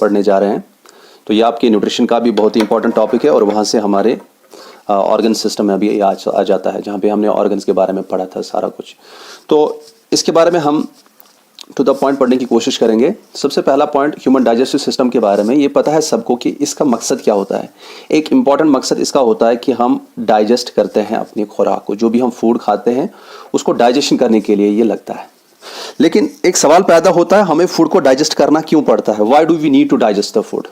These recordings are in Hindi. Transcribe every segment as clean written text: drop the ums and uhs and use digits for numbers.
पढ़ने जा रहे हैं। तो ये आपके न्यूट्रिशन का भी बहुत ही इंपॉर्टेंट टॉपिक है और वहाँ से हमारे ऑर्गन सिस्टम में भी आ जाता है, जहाँ पे हमने ऑर्गन्स के बारे में पढ़ा था सारा कुछ। तो इसके बारे में हम टू द पॉइंट पढ़ने की कोशिश करेंगे। सबसे पहला पॉइंट ह्यूमन डाइजेस्टिव सिस्टम के बारे में। ये पता है सबको कि इसका मकसद क्या होता है। एक इम्पॉर्टेंट मकसद इसका होता है कि हम डाइजेस्ट करते हैं अपनी खुराक को, जो भी हम फूड खाते हैं उसको डाइजेशन करने के लिए ये लगता है। लेकिन एक सवाल पैदा होता है, हमें फूड को डाइजेस्ट करना क्यों पड़ता है? Why do we need to digest the food?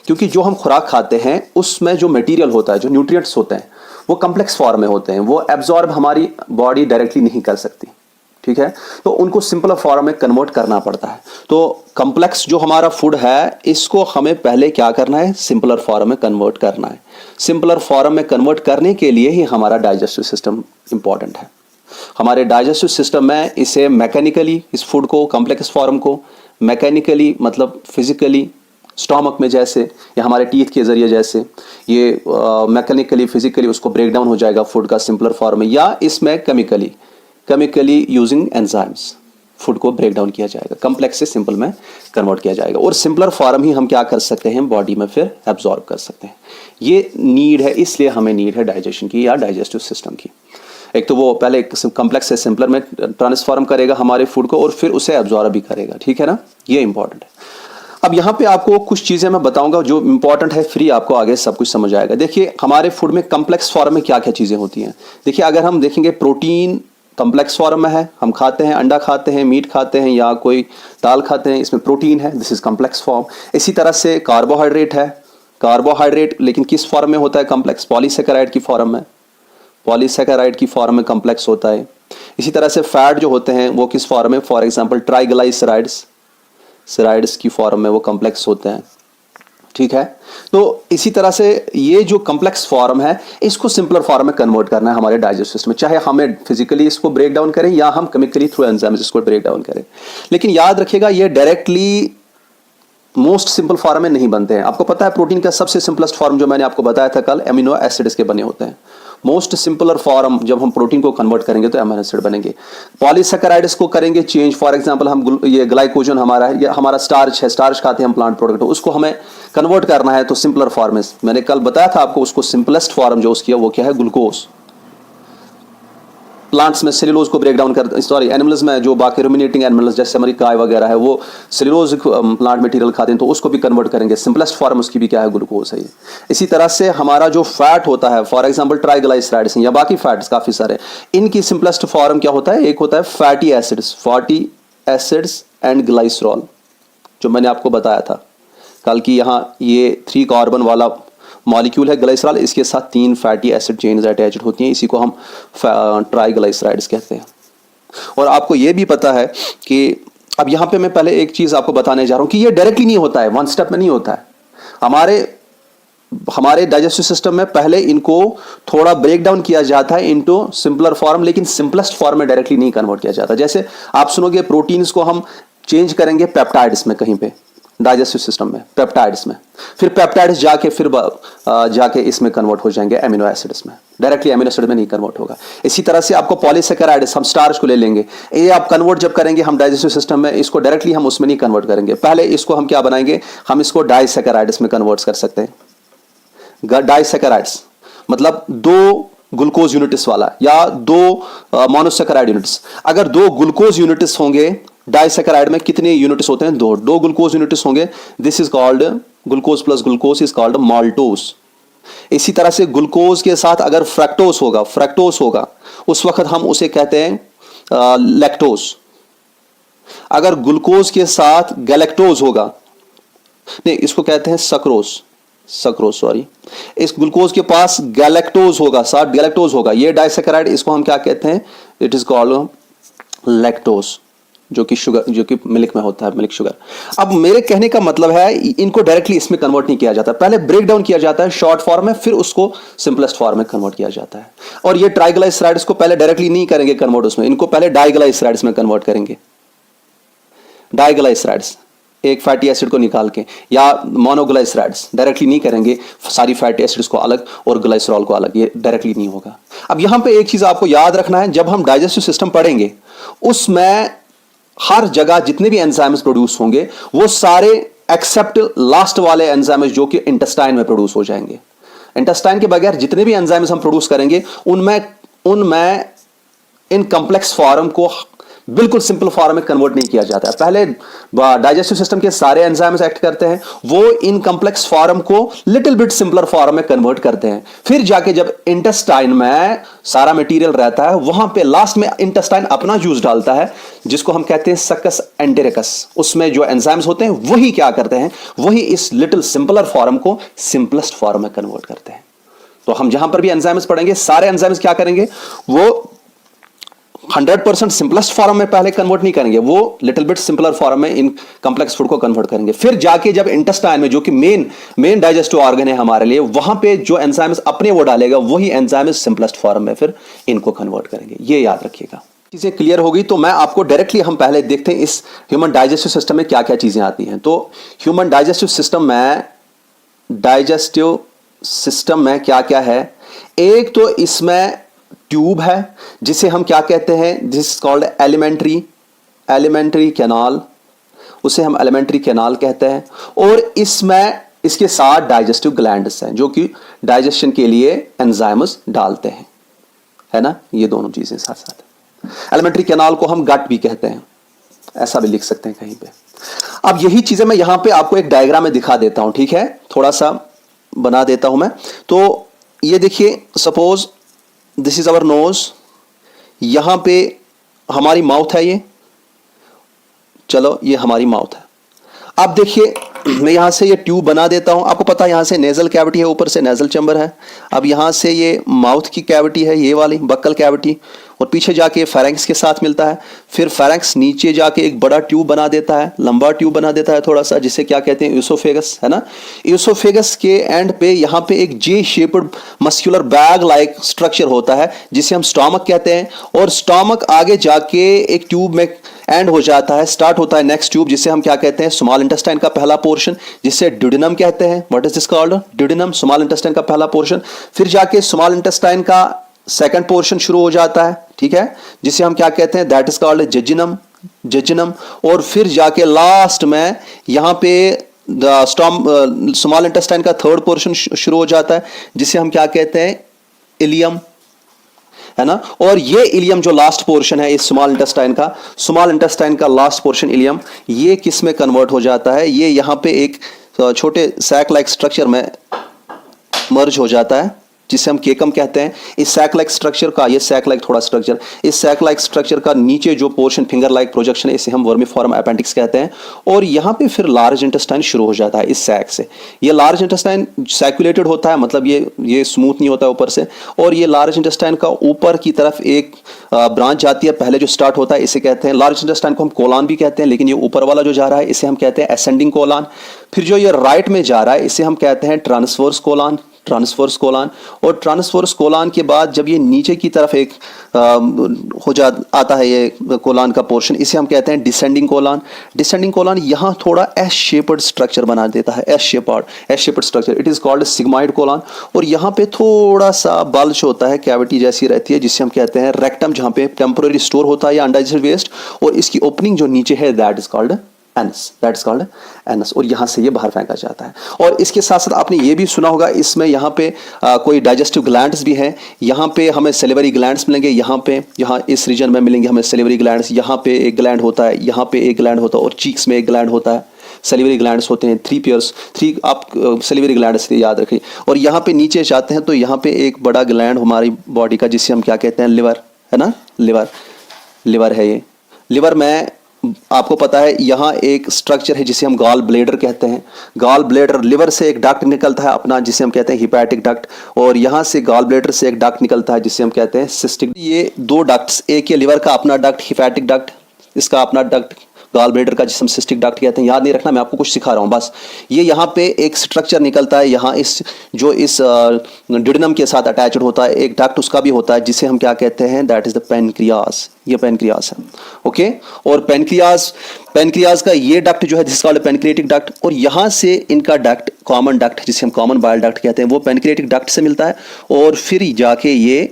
क्योंकि जो हम खुराक खाते हैं उसमें जो मटेरियल होता है, जो न्यूट्रिएंट्स होते हैं, वो कम्प्लेक्स फॉर्म में होते हैं, वो एब्जॉर्ब हमारी बॉडी डायरेक्टली नहीं कर सकती, ठीक है। तो उनको सिंपल फॉर्म में कन्वर्ट करना पड़ता है। तो कम्प्लेक्स जो हमारा फूड है इसको हमें पहले क्या करना है? सिंपलर फॉर्म में कन्वर्ट करना है। सिंपलर फॉर्म में कन्वर्ट करने के लिए ही हमारा डाइजेस्टिव सिस्टम इंपॉर्टेंट है। हमारे डाइजेस्टिव सिस्टम में इसे मैकेनिकली, इस फूड को, कम्प्लेक्स फॉर्म को मैकेनिकली मतलब फिजिकली स्टोमक में जैसे या हमारे टीथ के जरिए जैसे ये मैकेनिकली फिजिकली उसको ब्रेक डाउन हो जाएगा फूड का सिंपलर फॉर्म में, या इसमें केमिकली यूजिंग एंजाइम्स फूड को ब्रेक डाउन किया जाएगा, कम्प्लेक्स से सिंपल में कन्वर्ट किया जाएगा और सिंपलर फॉर्म ही हम क्या कर सकते हैं? बॉडी में फिर एब्जॉर्ब कर सकते हैं। ये नीड है, इसलिए हमें नीड है डाइजेशन की या डाइजेस्टिव सिस्टम की। एक तो वो पहले कम्प्लेक्स से सिंपलर में ट्रांसफॉर्म करेगा हमारे फूड को और फिर उसे एब्जॉर्ब भी करेगा, ठीक है ना। ये इंपॉर्टेंट है। अब यहाँ पे आपको कुछ चीज़ें मैं बताऊंगा जो इंपॉर्टेंट है, फ्री आपको आगे सब कुछ समझ आएगा। देखिए हमारे फूड में कम्प्लेक्स फॉर्म में क्या क्या चीज़ें होती हैं। देखिए अगर हम देखेंगे प्रोटीन कम्प्लेक्स फॉर्म में है, हम खाते हैं, अंडा खाते हैं, मीट खाते हैं या कोई दाल खाते हैं, इसमें प्रोटीन है, दिस इज कम्प्लेक्स फॉर्म। इसी तरह से कार्बोहाइड्रेट है, कार्बोहाइड्रेट लेकिन किस फॉर्म में होता है? कम्प्लेक्स पॉलीसेकेराइड की फॉर्म में, पॉलीसेकेराइड की फॉर्म में कम्प्लेक्स होता है। इसी तरह से फैट जो होते हैं वो किस फॉर्म में? फॉर एग्जाम्पल ट्राइग्लाइसराइड्स की फॉर्म में वो कम्प्लेक्स होते हैं, ठीक है। तो इसी तरह से ये जो कम्प्लेक्स फॉर्म है इसको सिंपलर फॉर्म में कन्वर्ट करना है हमारे डाइजेस्टिव सिस्टम में, चाहे हमें फिजिकली इसको ब्रेक डाउन करें या हम केमिकली थ्रू एंजाइम्स इसको ब्रेक डाउन करें। लेकिन याद रखिएगा ये डायरेक्टली मोस्ट सिंपल फॉर्म में नहीं बनते हैं। आपको पता है प्रोटीन का सबसे सिंपलेस्ट फॉर्म जो मैंने आपको बताया था कल, एमिनो एसिड्स के बने होते हैं। मोस्ट सिंपलर फॉर्म जब हम प्रोटीन को कन्वर्ट करेंगे तो एमिनो एसिड बनेंगे। पॉलीसेकेराइड्स को करेंगे चेंज, फॉर एग्जांपल हम ये ग्लाइकोजन हमारा है, ये हमारा स्टार्च है, स्टार्च खाते हैं हम प्लांट प्रोडक्ट, उसको हमें कन्वर्ट करना है तो सिंपलर फॉर्म में मैंने कल बताया था आपको, उसको सिंपलेस्ट फॉर्म जो उसकी है वो क्या है? ग्लूकोज। प्लांट्स में सेल्यूलोज को ब्रेक डाउन कर, सॉरी एनिमल्स में जो बाकी रुमिनेटिंग एनिमल्स जैसे हमारी गाय वगैरह है वो सेल्यूलोज प्लांट मटेरियल खाते हैं तो उसको भी कन्वर्ट करेंगे, सिंपलेस्ट फॉर्म उसकी भी क्या है? ग्लूकोज है। इसी तरह से हमारा जो फैट होता है, फॉर एग्जांपल ट्राइग्लाइसराइड्स या बाकी फैट्स काफी सारे, इनकी सिंपलेस्ट फॉर्म क्या होता है? एक होता है फैटी एसिड्स एंड ग्लाइसरॉल, जो मैंने आपको बताया था कल की। यहाँ ये 3 कार्बन वाला मॉलिक्यूल है ग्लाइसरॉल, इसके साथ 3 फैटी एसिड चेन्स अटैच्ड होती हैं, इसी को हम ट्राइग्लाइसराइड्स कहते हैं। और आपको ये भी पता है कि अब यहाँ पे मैं पहले एक चीज आपको बताने जा रहा हूँ कि ये डायरेक्टली नहीं होता है, वन स्टेप में नहीं होता है। हमारे डाइजेस्टिव सिस्टम में पहले इनको थोड़ा ब्रेक डाउन किया जाता है इनटू सिंपलर फॉर्म, लेकिन सिंपलेस्ट फॉर्म में डायरेक्टली नहीं कन्वर्ट किया जाता। जैसे आप सुनोगे प्रोटीन्स को हम चेंज करेंगे पेप्टाइड्स में, कहीं पे डाइजेस्टिव सिस्टम में पेप्टाइड्स में, फिर पेप्टाइड्स जाके इसमें कन्वर्ट हो जाएंगे एमिनो एसिड्स में, डायरेक्टली एमिनो एसिड में नहीं कन्वर्ट होगा। इसी तरह से आपको पॉलीसेकेराइड्स, हम स्टार्च को ले लेंगे, ये आप कन्वर्ट जब करेंगे हम डाइजेस्टिव सिस्टम में, इसको डायरेक्टली हम उसमें नहीं कन्वर्ट करेंगे, पहले इसको हम क्या बनाएंगे? हम इसको डाइसेकेराइड्स में कन्वर्ट कर सकते हैं। डाइसेकेराइड्स मतलब 2 ग्लूकोज यूनिट्स वाला या 2 मोनोसेकेराइड यूनिट्स। अगर 2 ग्लूकोज यूनिट्स होंगे, डाइसेकेराइड में कितने यूनिट्स होते हैं? 2 ग्लूकोज यूनिट्स होंगे, this is called glucose plus glucose is called maltose. इसी तरह से ग्लूकोज के साथ अगर फ्रक्टोज होगा उस वक्त हम उसे कहते हैं लैक्टोज। अगर ग्लूकोज के साथ गैलेक्टोज होगा, नहीं इसको कहते हैं सक्रोज, सॉरी, इस ग्लूकोज के पास गैलेक्टोज होगा, साथ गैलेक्टोज होगा, ये डाइसेकेराइड, इसको हम क्या कहते हैं? इट इज कॉल्ड लैक्टोज, जो कि शुगर, जो कि मिल्क में होता है, मिल्क शुगर। अब मेरे कहने का मतलब है इनको डायरेक्टली इसमें कन्वर्ट नहीं किया जाता, पहले ब्रेक डाउन किया जाता है शॉर्ट फॉर्म में, फिर उसको सिंपलेस्ट फॉर्म में कन्वर्ट किया जाता है। और ये ट्राइग्लाइसराइड्स को पहले डायरेक्टली नहीं करेंगे कन्वर्ट उसमें, इनको पहले डाइग्लाइसराइड्स में कन्वर्ट करेंगे। डाइग्लाइसराइड्स एक फैटी एसिड को निकाल के, या मोनोग्लाइसराइड्स डायरेक्टली नहीं करेंगे, सारी फैटी एसिड्स को अलग और ग्लाइसरॉल को अलग, ये डायरेक्टली नहीं होगा। अब यहां पे एक चीज आपको याद रखना है, जब हम डाइजेस्टिव सिस्टम पढ़ेंगे उसमें हर जगह जितने भी एंजाइम्स प्रोड्यूस होंगे वो सारे एक्सेप्ट लास्ट वाले एंजाइम्स जो कि इंटेस्टाइन में प्रोड्यूस हो जाएंगे। इंटेस्टाइन के बगैर जितने भी एंजाइम्स हम प्रोड्यूस करेंगे उनमें इन कॉम्प्लेक्स फॉर्म को बिल्कुल सिंपल फॉर्म में कन्वर्ट नहीं किया जाता है। पहले डाइजेस्टिव सिस्टम के सारे एंजाइम्स एक्ट करते हैं, वो इन कॉम्प्लेक्स फॉर्म को लिटिल बिट सिंपलर फॉर्म में कन्वर्ट करते हैं। फिर जाके जब इंटेस्टाइन में सारा मटेरियल रहता है, वहां पे लास्ट में इंटेस्टाइन अपना जूस डालता है, जिसको हम कहते हैं सक्कस एंटेरिकस। उसमें जो एंजाइम्स होते हैं वही क्या करते हैं, वही इस लिटिल सिंपलर फॉर्म को सिंपलेस्ट फॉर्म में कन्वर्ट करते हैं। तो हम जहां पर भी एंजाइम्स पढ़ेंगे, सारे एंजाइम्स क्या करेंगे, वो 100% सिंपलेस्ट फॉर्म में पहले कन्वर्ट नहीं करेंगे, वो लिटिल बिट सिंपलर फॉर्म में इन कॉम्प्लेक्स फूड को कन्वर्ट करेंगे। फिर जाके जब इंटेस्टाइन में, जो कि मेन डाइजेस्टिव ऑर्गन है हमारे लिए, वहां पे जो एंजाइम्स अपने वो डालेगा, वही एंजाइम सिंपलेस्ट फॉर्म में फिर इनको कन्वर्ट करेंगे। ये याद रखिएगा। चीजें क्लियर होगी तो मैं आपको डायरेक्टली हम पहले देखते हैं इस ह्यूमन डाइजेस्टिव सिस्टम में क्या क्या चीजें आती हैं। तो ह्यूमन डाइजेस्टिव सिस्टम में क्या क्या है। एक तो इसमें ट्यूब है, जिसे हम क्या कहते हैं, दिस कॉल्ड एलिमेंट्री कैनाल, उसे हम एलिमेंट्री कैनाल कहते हैं। और इसके साथ डाइजेस्टिव ग्लैंड्स हैं, जो कि डाइजेशन के लिए एंजाइम्स डालते हैं, है ना। ये दोनों चीजें साथ साथ। एलिमेंट्री कैनाल को हम गट भी कहते हैं, ऐसा भी लिख सकते हैं कहीं पे। अब यही चीजें मैं यहां पे आपको एक डायग्राम में दिखा देता हूं, ठीक है, थोड़ा सा बना देता हूं मैं। तो ये देखिए, suppose this is our knows, यहां पे हमारी माउथ है, ये चलो ये हमारी माउथ है। अब देखिए मैं यहां से ये ट्यूब बना देता हूं। आपको पता है यहां से नेजल कैविटी है, ऊपर से नेजल चैम्बर है। अब यहां से ये माउथ की कैविटी है, ये वाली बक्कल कैविटी, और पीछे जाके फेरेंक्स के साथ मिलता है। फिर फेरेंक्स नीचे जाके एक बड़ा ट्यूब बना देता है, लंबा ट्यूब बना देता है थोड़ा सा, जिसे क्या कहते हैं, यूसोफेगस, है ना। यूसोफेगस के एंड पे यहाँ पे एक जे shaped muscular bag like structure होता है, जिसे हम स्टोमक कहते हैं। और स्टोमक आगे जाके एक ट्यूब में एंड हो जाता है, स्टार्ट होता है नेक्स्ट ट्यूब, जिसे हम क्या कहते हैं, स्मॉल इंटेस्टाइन का पहला पोर्शन, जिसे ड्यूडेनम कहते हैं। What is this called, duodenum, small intestine का पहला पोर्शन। फिर जाके स्मॉल इंटेस्टाइन का सेकंड पोर्शन शुरू हो जाता है, ठीक है, जिसे हम क्या कहते हैं, दैट इज कॉल्ड जेजिनम। और फिर जाके लास्ट में यहां पे स्मॉल इंटेस्टाइन का थर्ड पोर्शन शुरू हो जाता है, जिसे हम क्या कहते हैं, इलियम, है ना। और ये इलियम जो लास्ट पोर्शन है इस स्मॉल इंटेस्टाइन का लास्ट पोर्शन इलियम, ये किस में कन्वर्ट हो जाता है, ये यहां पे एक छोटे सैक लाइक स्ट्रक्चर में मर्ज हो जाता है, जिसे हम केकम कहते हैं। इस सैक लाइक स्ट्रक्चर का, ये सैक लाइक थोड़ा स्ट्रक्चर, इस सैक लाइक स्ट्रक्चर का नीचे जो पोर्शन फिंगर लाइक प्रोजेक्शन है, इसे हम वर्मीफॉर्म अपेंडिक्स कहते हैं। और यहाँ पे फिर लार्ज इंटेस्टाइन शुरू हो जाता है इस सैक से। ये लार्ज इंटेस्टाइन सैकुलेटेड होता है, मतलब ये स्मूथ नहीं होता है ऊपर से। और ये लार्ज इंटेस्टाइन का ऊपर की तरफ एक ब्रांच जाती है, पहले जो स्टार्ट होता है इसे कहते हैं, लार्ज इंटेस्टाइन को हम कोलान भी कहते हैं, लेकिन ये ऊपर वाला जो जा रहा है इसे हम कहते हैं असेंडिंग कोलान। फिर जो ये राइट में जा रहा है इसे हम कहते हैं ट्रांसवर्स कोलान। और ट्रांसवर्स कोलान के बाद जब ये नीचे की तरफ एक आता है ये कोलान का पोर्शन, इसे हम कहते हैं डिसेंडिंग कोलान। यहाँ थोड़ा एस शेप्ड स्ट्रक्चर बना देता है, S shaped structure, it is called sigmoid Kolhan. और यहाँ पे थोड़ा सा बल्ज होता है, कैविटी जैसी रहती है, जिसे हम कहते हैं रेक्टम, जहाँ पे टेम्पोररी स्टोर होता है या अनडाइजेस्टेड वेस्ट। और इसकी ओपनिंग जो नीचे है दैट इज कॉल्ड एनस, और यहां से ये बाहर फेंका जाता है। और इसके साथ साथ आपने ये भी सुना होगा, इसमें यहाँ पे कोई डाइजेस्टिव ग्लैंड्स भी हैं। यहाँ पे हमें सेलिवरी ग्लैंड्स मिलेंगे, यहाँ इस रीजन में मिलेंगे हमें सेलिवरी ग्लैंड्स। यहाँ पे एक ग्लैंड होता है, यहाँ पे एक ग्लैंड होता है, और चीक्स में एक ग्लैंड होता है। सेलिवरी ग्लैंड्स होते हैं 3 आप सेलिवरी ग्लैंड्स याद रखिए। और यहाँ पे नीचे जाते हैं तो यहाँ पे एक बड़ा ग्लैंड हमारी बॉडी का, जिसे हम क्या कहते हैं, लिवर, है ना। लिवर है ये। लिवर में आपको पता है यहाँ एक स्ट्रक्चर है जिसे हम गॉल ब्लेडर कहते हैं। गॉल ब्लेडर, लिवर से एक डक्ट निकलता है अपना, जिसे हम कहते हैं हिपैटिक डक्ट। और यहाँ से गॉल ब्लेडर से एक डक्ट निकलता है, जिसे हम कहते हैं सिस्टिक। ये 2 डक्ट्स, एक ये लिवर का अपना डक्ट हिपैटिक डक्ट, इसका अपना डक्ट गॉल ब्लेडर का, जिसे हम सिस्टिक डक्ट कहते हैं। याद नहीं रखना, मैं आपको कुछ सिखा रहा हूँ बस। ये यहाँ पे एक स्ट्रक्चर निकलता है, यहाँ इस ड्यूडेनम के साथ अटैच्ड होता है, एक डक्ट उसका भी होता है, जिसे हम क्या कहते हैं, दैट इज द पेनक्रियास। ये पेनक्रियास है, ओके। और पेनक्रियास का ये डक्ट जो है, this is called pancreatic duct. और यहाँ से इनका डक्ट, कॉमन डक्ट, जिसे हम कॉमन बाइल डक्ट कहते हैं, वो पेनक्रिएटिक डक्ट से मिलता है। और फिर जाके ये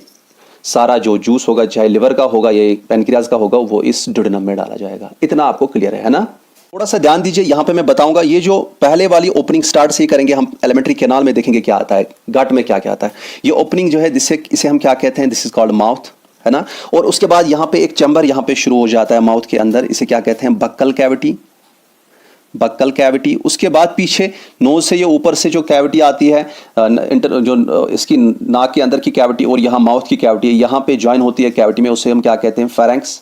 सारा जो जूस होगा, चाहे लिवर का होगा या पेनक्रियास का होगा, वो इस ड्यूडेनम में डाला जाएगा। इतना आपको क्लियर है ना। थोड़ा सा ध्यान दीजिए, यहां पे मैं बताऊंगा, ये जो पहले वाली ओपनिंग स्टार्ट से ही करेंगे हम, एलिमेंट्री कैनाल में देखेंगे क्या आता है, गट में क्या क्या आता है। ये ओपनिंग जो है जिससे इसे हम क्या कहते हैं, दिस इज कॉल्ड माउथ, है ना। और उसके बाद यहाँ पे एक चैम्बर यहाँ पे शुरू हो जाता है माउथ के अंदर, इसे क्या कहते हैं, बक्कल कैविटी, बक्कल कैविटी। उसके बाद पीछे नोज से ये ऊपर से जो कैविटी आती है, जो इसकी नाक के अंदर की कैविटी और यहाँ माउथ की कैविटी है, यहाँ पे ज्वाइन होती है कैविटी में, उसे हम क्या कहते हैं, फेरेंक्स।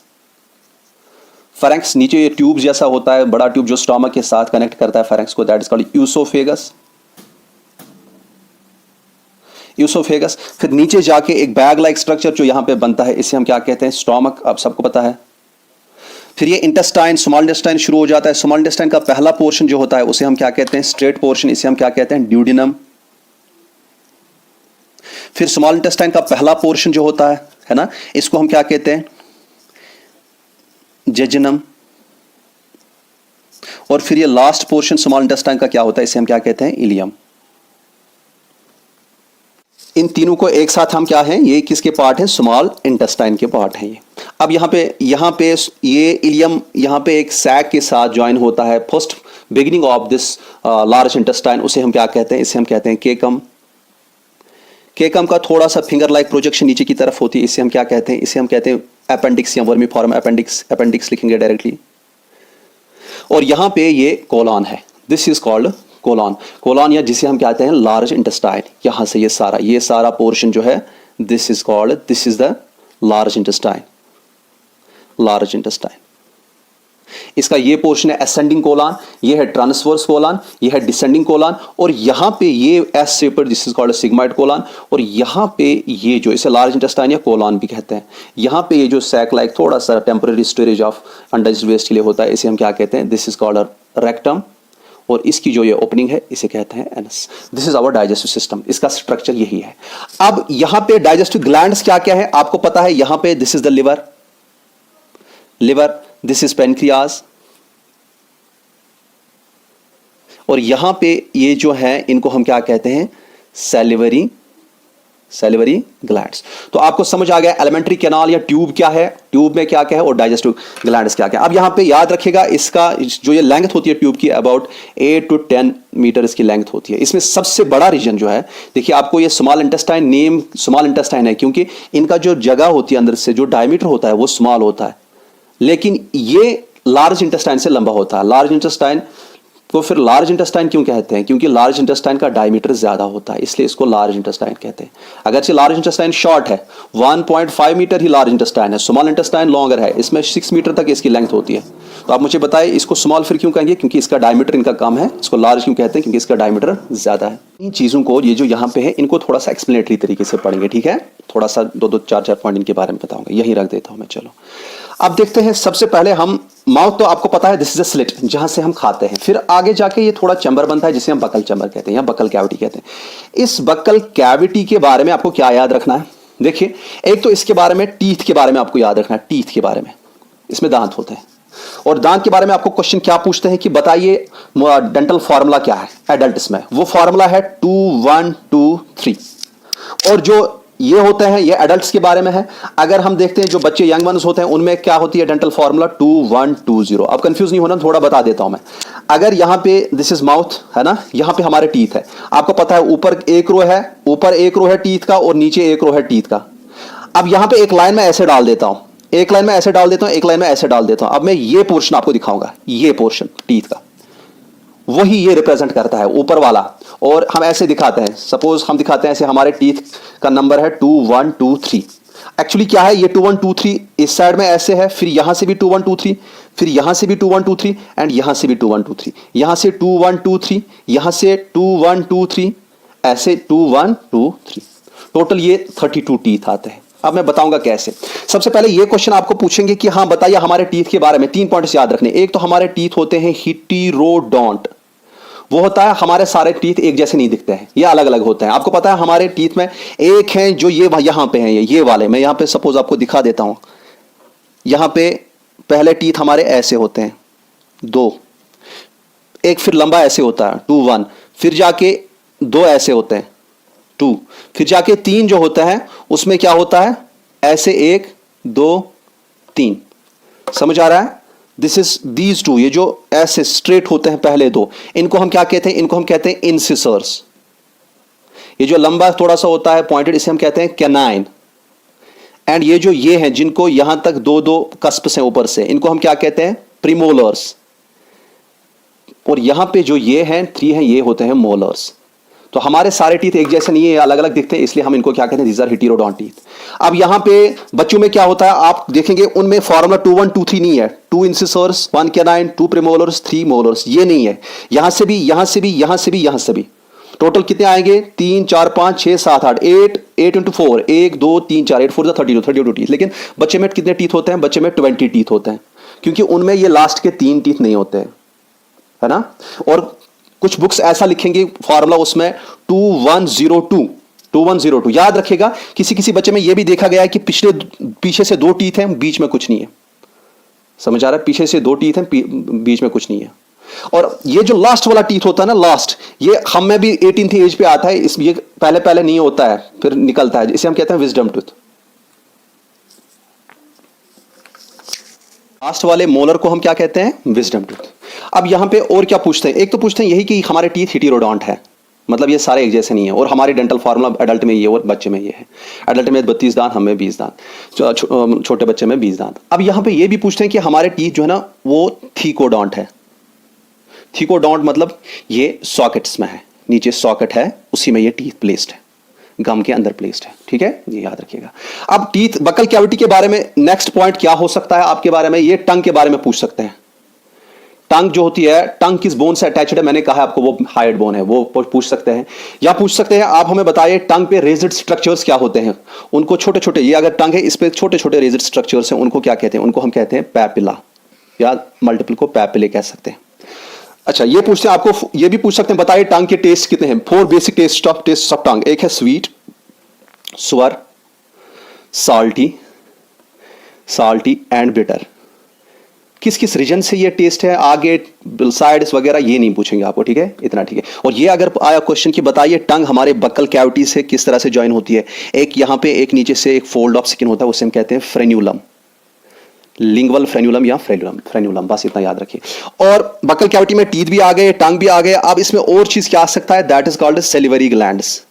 फेरेंक्स नीचे ये ट्यूब जैसा होता है, बड़ा ट्यूब जो स्टोमक के साथ कनेक्ट करता है फेरेंक्स को, that is called oesophagus, oesophagus. फिर नीचे जाके एक बैग लाइक स्ट्रक्चर जो यहाँ पे बनता है, इसे हम क्या कहते हैं, स्टोमक, आप सबको पता है। फिर ये इंटेस्टाइन, स्मॉल इंटेस्टाइन शुरू हो जाता है। स्मॉल इंटेस्टाइन का पहला पोर्शन जो होता है उसे हम क्या कहते हैं, स्ट्रेट पोर्शन, इसे हम क्या कहते हैं, ड्यूडिनम। फिर स्मॉल इंटेस्टाइन का पहला पोर्शन जो होता है ना, इसको हम क्या कहते हैं, जेजुनम। और फिर ये लास्ट पोर्शन स्मॉल इंटेस्टाइन का क्या होता है, इसे हम क्या कहते हैं, इलियम। इन तीनों को एक साथ हम क्या हैं, ये किसके पार्ट है, स्मॉल इंटेस्टाइन के पार्ट हैं ये। अब यहाँ पे ये इलियम यहाँ पे एक सैक के साथ ज्वाइन होता है, first beginning of this large intestine, उसे हम क्या कहते हैं, इसे हम कहते हैं केकम। केकम का थोड़ा सा फिंगर लाइक प्रोजेक्शन नीचे की तरफ होती है, इसे हम क्या कहते हैं, इसे हम कहते हैं अपेंडिक्स या वर्मीफॉर्म अपेंडिक्स, अपेंडिक्स लिखेंगे डायरेक्टली। और यहाँ पे ये कोलॉन है, this is called colon, colon या जिसे हम कहते हैं लार्ज इंटेस्टाइन। यहाँ से ये सारा पोर्शन जो है, this is called, this is the large intestine, large intestine. इसका ये पोर्शन है असेंडिंग कोलॉन, ये है ट्रांसवर्स कोलॉन, ये है डिसेंडिंग कोलॉन, और यहाँ पे ये S shaped, this is called sigmoid colon. और यहाँ पे ये जो, इसे लार्ज इंटेस्टाइन या कोलॉन भी कहते हैं। यहाँ पे ये जो सैक लाइक थोड़ा सा temporary storage of undigested waste के लिए होता है, इसे हम क्या कहते हैं, दिस इज कॉल्ड रेक्टम। और इसकी जो ये ओपनिंग है, इसे कहते हैं anus. This is our digestive system, इसका स्ट्रक्चर यही है। अब यहाँ पे डाइजेस्टिव ग्लैंड्स क्या क्या है आपको पता है, यहाँ पे this is the liver, liver, this is pancreas, और यहां पे ये जो है इनको हम क्या कहते हैं, सैलिवरी, सैलिवरी ग्लैंड्स। तो आपको समझ आ गया एलिमेंट्री कैनाल या ट्यूब क्या है, ट्यूब में क्या क्या है, और डाइजेस्टिव ग्लैंड्स क्या क्या है। अब यहां पे याद रखिएगा, इसका जो ये लेंथ होती है ट्यूब की, अबाउट 8 to 10 मीटर इसकी लेंथ होती है। इसमें सबसे बड़ा रीजन जो है, देखिए आपको ये small intestine, name small intestine है क्योंकि इनका जो जगह होती है अंदर से, जो डायमीटर होता है वो स्मॉल होता है, लेकिन ये लार्ज इंटेस्टाइन से लंबा होता है। लार्ज इंटेस्टाइन को फिर लार्ज इंटेस्टाइन क्यों कहते हैं, क्योंकि लार्ज इंटेस्टाइन का डायमीटर ज्यादा होता है, इसलिए इसको लार्ज इंटेस्टाइन कहते हैं। अगरचे लार्ज इंटेस्टाइन शॉर्ट है, 1.5 मीटर ही लार्ज इंटेस्टाइन है, स्मॉल इंटेस्टाइन लॉन्गर है, इसमें 6 मीटर तक इसकी लेंथ होती है। तो आप मुझे बताइए इसको स्मॉल फिर क्यों कहेंगे, क्योंकि इसका डायमीटर इनका कम है। इसको लार्ज क्यों कहते हैं, क्योंकि इसका डायमीटर ज्यादा है। इन चीजों को, ये जो यहाँ पे है, इनको थोड़ा सा एक्सप्लेनेटरी तरीके से पढ़ेंगे, ठीक है। थोड़ा सा 2-2, 4-4 पॉइंट इनके बारे में बताऊंगा, यही रख देता हूं मैं। चलो अब देखते हैं। सबसे पहले हम माउथ तो आपको पता है, दिस इज अ स्लिट, जहां से हम खाते हैं। फिर आगे जाके ये थोड़ा चैम्बर बनता है जिसे हम बकल चैम्बर कहते हैं या बकल कैविटी कहते हैं। इस बकल कैविटी के बारे में आपको क्या याद रखना है, देखिए एक तो इसके बारे में, टीथ के बारे में आपको याद रखना है। टीथ के बारे में, इसमें दांत होते हैं, और दांत के बारे में आपको क्वेश्चन क्या पूछते हैं कि बताइए डेंटल फॉर्मूला क्या है एडल्ट्स में। वो फॉर्मूला है 2 1 2 3। और जो ये होते हैं ये एडल्ट्स के बारे में है। अगर हम देखते हैं जो बच्चे यंग वंस होते हैं उनमें क्या होती है डेंटल फॉर्मूला 2 1 2 0। अब कंफ्यूज नहीं होना, थोड़ा बता देता हूं मैं। अगर यहां पे दिस इज माउथ है ना, यहां पे हमारे टीथ है, आपको पता है ऊपर एक रो है, ऊपर एक रो है टीथ का और नीचे एक रो है टीथ का। अब यहां पे एक लाइन में ऐसे डाल देता हूं, एक लाइन में ऐसे डाल देता हूं, एक लाइन में ऐसे डाल देता हूं। अब मैं ये पोर्शन आपको दिखाऊंगा, ये पोर्शन टीथ का वही ये रिप्रेजेंट करता है ऊपर वाला। और हम ऐसे दिखाते हैं, सपोज हम दिखाते हैं ऐसे, हमारे टीथ का नंबर है 2 1 2 3। एक्चुअली क्या है, ये 2 1 2 3 इस साइड में ऐसे है, फिर यहां से भी 2 1 2 3, फिर यहां से भी 2 1 2 3, एंड यहां से भी 2 1 2 3, यहां से 2 1 2 3, यहां से 2 1 2 3, ऐसे 2 1 2 3। टोटल ये 32 टीथ आते हैं। अब मैं बताऊंगा कैसे। सबसे पहले ये क्वेश्चन आपको पूछेंगे कि हाँ बताइए हमारे टीथ के बारे में। 3 पॉइंट्स याद रखने। एक तो हमारे टीथ होते हैं हेटेरोडोंट, वो होता है हमारे सारे टीथ एक जैसे नहीं दिखते हैं, ये अलग अलग होते हैं। आपको पता है हमारे टीथ में एक हैं जो ये यहां पे हैं, ये वाले, मैं यहां पे सपोज आपको दिखा देता हूं। यहां पे पहले टीथ हमारे ऐसे होते हैं 2, एक फिर लंबा ऐसे होता है 2 1, फिर जाके 2 ऐसे होते हैं 2, फिर जाके 3 जो होता है उसमें क्या होता है ऐसे 1 2 3। समझ आ रहा है? दिस इज दीज टू, ये जो ऐसे स्ट्रेट होते हैं पहले दो, इनको हम क्या कहते हैं? इनको हम कहते हैं इंसिसर्स। ये जो लंबा थोड़ा सा होता है पॉइंटेड, इसे हम कहते हैं कैनाइन। एंड ये हैं जिनको यहां तक दो दो कस्प्स हैं ऊपर से, इनको हम क्या कहते हैं? प्रीमोलर्स। और यहां पे जो ये हैं 3 हैं, ये होते हैं मोलर्स। तो हमारे सारे टीथ एक जैसे नहीं है, अलग अलग दिखते हैं, इसलिए हम इनको क्या कहते हैं? These are heterodont teeth. अब यहां पे बच्चों में क्या होता है आप देखेंगे, उनमें फॉर्मूला 2 1 2 3 नहीं है। 2 इंसिसर्स, 1 कैनाइन, 2 प्रीमोलर्स, 3 मोलर्स, ये नहीं है। यहां से भी, यहां से भी, यहां से भी, यहां से भी टोटल कितने आएंगे? 3 4 5 6 7 8 8 इंटू 4, 1 2 3 4 8 4 32 टीथ। लेकिन बच्चे में कितने टीथ होते हैं? बच्चे में 20 टीथ होते हैं, क्योंकि उनमें ये लास्ट के 3 टीथ नहीं होते हैं, है ना। और कुछ बुक्स ऐसा लिखेंगे फॉर्मूला उसमें 2102 याद रखेगा। किसी किसी बच्चे में यह भी देखा गया है कि पीछे से 2 टीथ हैं, बीच में कुछ नहीं है। समझ आ रहा है? पीछे से 2 टीथ हैं, बीच में कुछ नहीं है। और ये जो लास्ट वाला टीथ होता है ना, लास्ट, ये हम में भी 18th एज पे आता है। ये पहले पहले नहीं होता है, फिर निकलता है, इसे हम कहते हैं विजडम टूथ। लास्ट वाले मोलर को हम क्या कहते हैं? Wisdom tooth. अब यहां पे और क्या पूछते हैं? एक तो पूछते हैं यही कि हमारे टीथ हेटेरोडोंट है, मतलब ये सारे एक जैसे नहीं है। और हमारे डेंटल फार्मूला एडल्ट में ये और बच्चे में ये है। एडल्ट में 32 दांत, हमें 20 दांत, छोटे बच्चे में 20 दांत। अब यहां पे ये भी पूछते हैं कि हमारे टीथ जो है ना वो थीकोडोंट है। थीकोडोंट मतलब ये सॉकेट्स में है, नीचे सॉकेट है, उसी में ये टीथ प्लेस्ड है, गम के अंदर प्लेस्ड है। ठीक है, ये याद रखिएगा। अब टीथ बकल कैविटी के बारे में नेक्स्ट पॉइंट क्या हो सकता है आपके बारे में? ये टंग के बारे में पूछ सकते हैं। टंग जो होती है, टंग किस बोन से अटैच्ड है? मैंने कहा आपको वो हाइड बोन है, वो पूछ सकते हैं। या पूछ सकते हैं आप हमें बताइए टंग पे रेज्ड स्ट्रक्चर्स क्या होते हैं? उनको छोटे छोटे, ये अगर टंग है इस पे छोटे छोटे रेज्ड स्ट्रक्चर्स हैं, उनको क्या कहते हैं? उनको हम कहते हैं पैपिला, या मल्टीपल को पैपिले कह सकते हैं। अच्छा, ये पूछते हैं आपको, ये भी पूछ सकते हैं बताइए टंग के टेस्ट कितने हैं? 4 बेसिक टेस्ट ऑफ टंग। एक है स्वीट, स्वर, साल्टी एंड बिटर। किस किस रीजन से ये टेस्ट है? आगे साइड्स वगैरह ये नहीं पूछेंगे आपको, ठीक है, इतना ठीक है। और ये अगर आया क्वेश्चन कि बताइए टंग हमारे बक्कल कैविटी से किस तरह से ज्वाइन होती है? एक यहां पे, एक नीचे से एक फोल्ड ऑफ स्किन होता है, उसे हम कहते हैं फ्रेन्यूलम, लिंगवल फ्रेन्यूलम या फ्रेन्यूलम, बस इतना याद रखिए। और बक्कल कैविटी में टीथ भी आ गए, टंग भी आ गए। अब इसमें और चीज क्या आ सकता है? That is called salivary glands.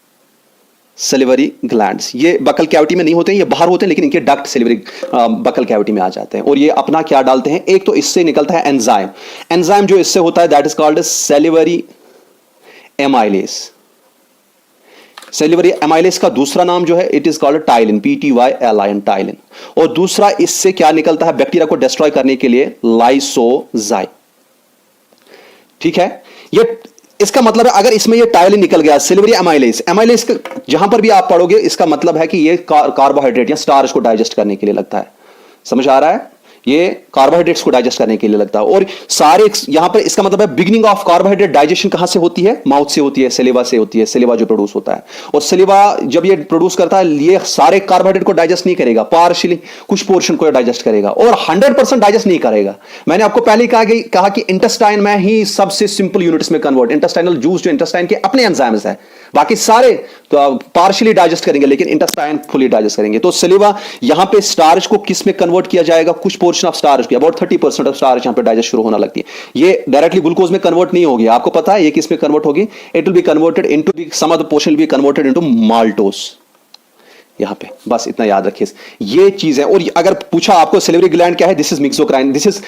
Salivary glands ये बकल कैविटी में नहीं होते हैं, ये बाहर होते हैं, लेकिन इनके डक्ट सेलिवरी बकल कैविटी में आ जाते हैं। और ये अपना क्या डालते हैं? एक तो इससे निकलता है एंजाइम। एंजाइम जो इससे होता है that is called salivary amylase. Salivary amylase का दूसरा नाम जो है it is called ptyalin, PTYLIN, ptyalin. और दूसरा इससे क्या निकलता है बैक्टीरिया को डिस्ट्रॉय करने के लिए? लाइसोजाइम। ठीक है, ये इसका मतलब है अगर इसमें ये टाइलिन निकल गया, सिल्वरी एमाइलेज, एमाइलेज जहां पर भी आप पढ़ोगे इसका मतलब है कि ये कार्बोहाइड्रेट या स्टार्च को डाइजेस्ट करने के लिए लगता है। समझ आ रहा है? ये कार्बोहाइड्रेट्स को डाइजेस्ट करने के लिए लगता है। और सारे यहां पर इसका मतलब है बिगिनिंग ऑफ कार्बोहाइड्रेट डाइजेशन कहां से होती है? माउथ से होती है, सेलिवा से होती है। सेलिवा जो प्रोड्यूस होता है, और सेलिवा जब ये प्रोड्यूस करता है, ये सारे कार्बोहाइड्रेट को डाइजेस्ट नहीं करेगा, पार्शियली कुछ पोर्शन को डाइजेस्ट करेगा, और 100% डाइजेस्ट नहीं करेगा। मैंने आपको पहले ही कहा कि इंटेस्टाइन में ही सबसे सिंपल यूनिट्स में कन्वर्ट, इंटेस्टाइनल जूस जो इंटेस्टाइन के अपने एंजाइम्स है, बाकी सारे तो पार्शियली डाइजेस्ट करेंगे, लेकिन इंटेस्टाइन फुली डाइजेस्ट करेंगे। तो सेलिवा यहां पे स्टार्च को किस में कन्वर्ट किया जाएगा? कुछ पोर्शन ऑफ स्टार्च की, अबाउट 30% ऑफ स्टार्च यहां पे डाइजेस्ट शुरू होना लगती है। ये डायरेक्टली ग्लूकोज में कन्वर्ट नहीं होगी, आपको पता है ये किस में कन्वर्ट होगी? It will be converted into some of the portion will be converted into maltose. यहां पे बस इतना याद रखिए, ये चीज है। और अगर पूछा आपको सेलिवरी ग्लैंड क्या है? This is mixocrine, this is